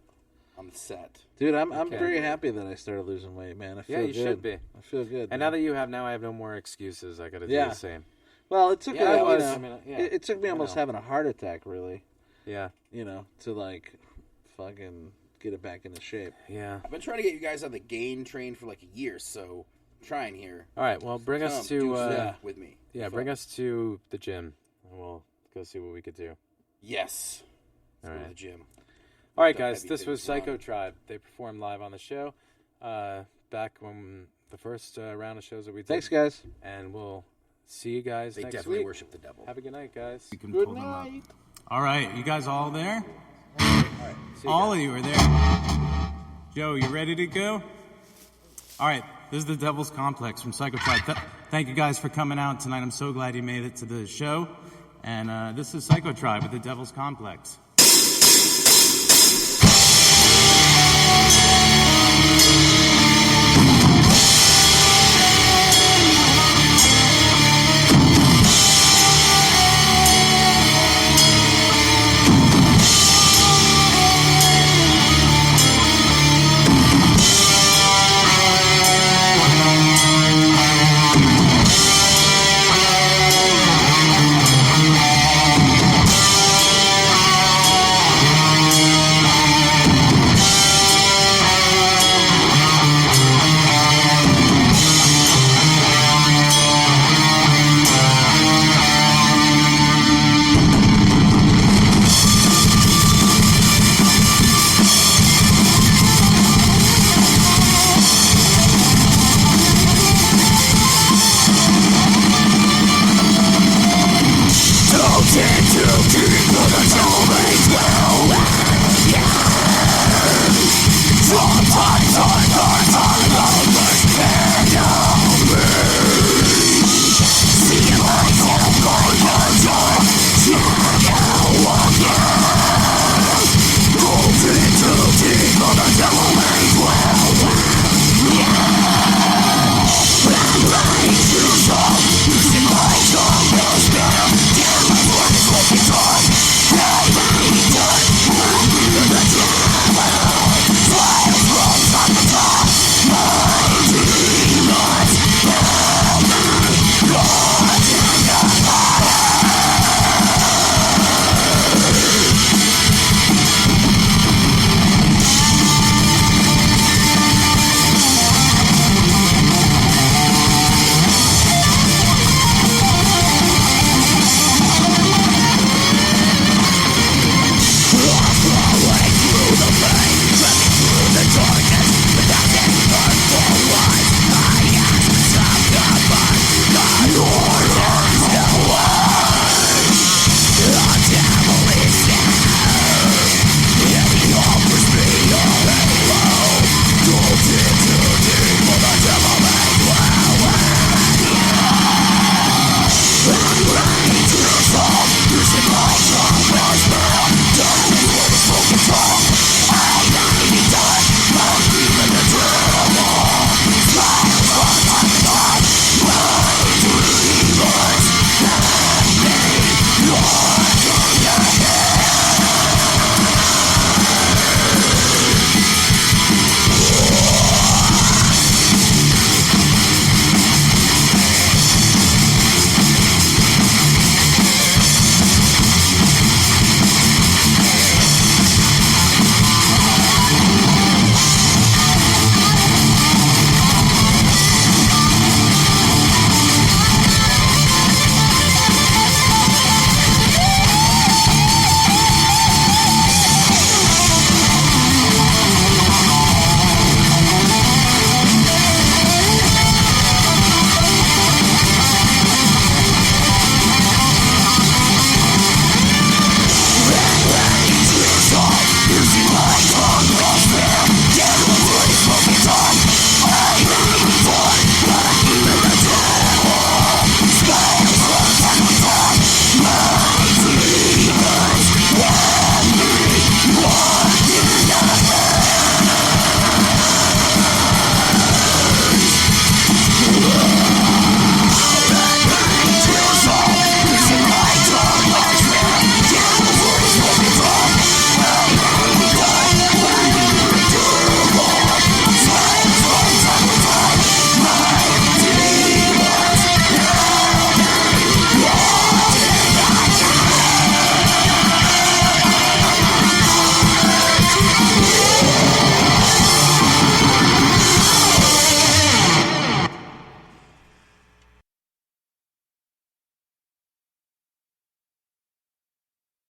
on the set. dude, I'm Okay. very happy that I started losing weight, man. I feel Yeah, good. you should be. I feel good. And now that you have, I have no more excuses. I gotta do Yeah. the same. well, it took Yeah, me, I was- I mean, yeah, it took me I almost know. having a heart attack, really. Yeah, To like fucking get it back into shape. yeah. I've been trying to get you guys on the gain train for like a year, so I'm trying here. All right, well, bring Come, us do to stuff with me. bring us to the gym, and we'll go see what we could do. Yes. Let's All go to right. the gym. All right, That guys, heavy this things was Psycho wrong. Tribe. They performed live on the show back when the first round of shows that we did. Thanks, guys. And we'll see you guys They next definitely week. worship the devil. Have a good night, guys. Good night. All right, you guys all there? See you All guys. of you are there. Joe, you ready to go? All right, this is the Devil's Complex from Psycho Tribe. Thank you guys for coming out tonight. I'm so glad you made it to the show. And this is Psycho Tribe with the Devil's Complex. Sometimes I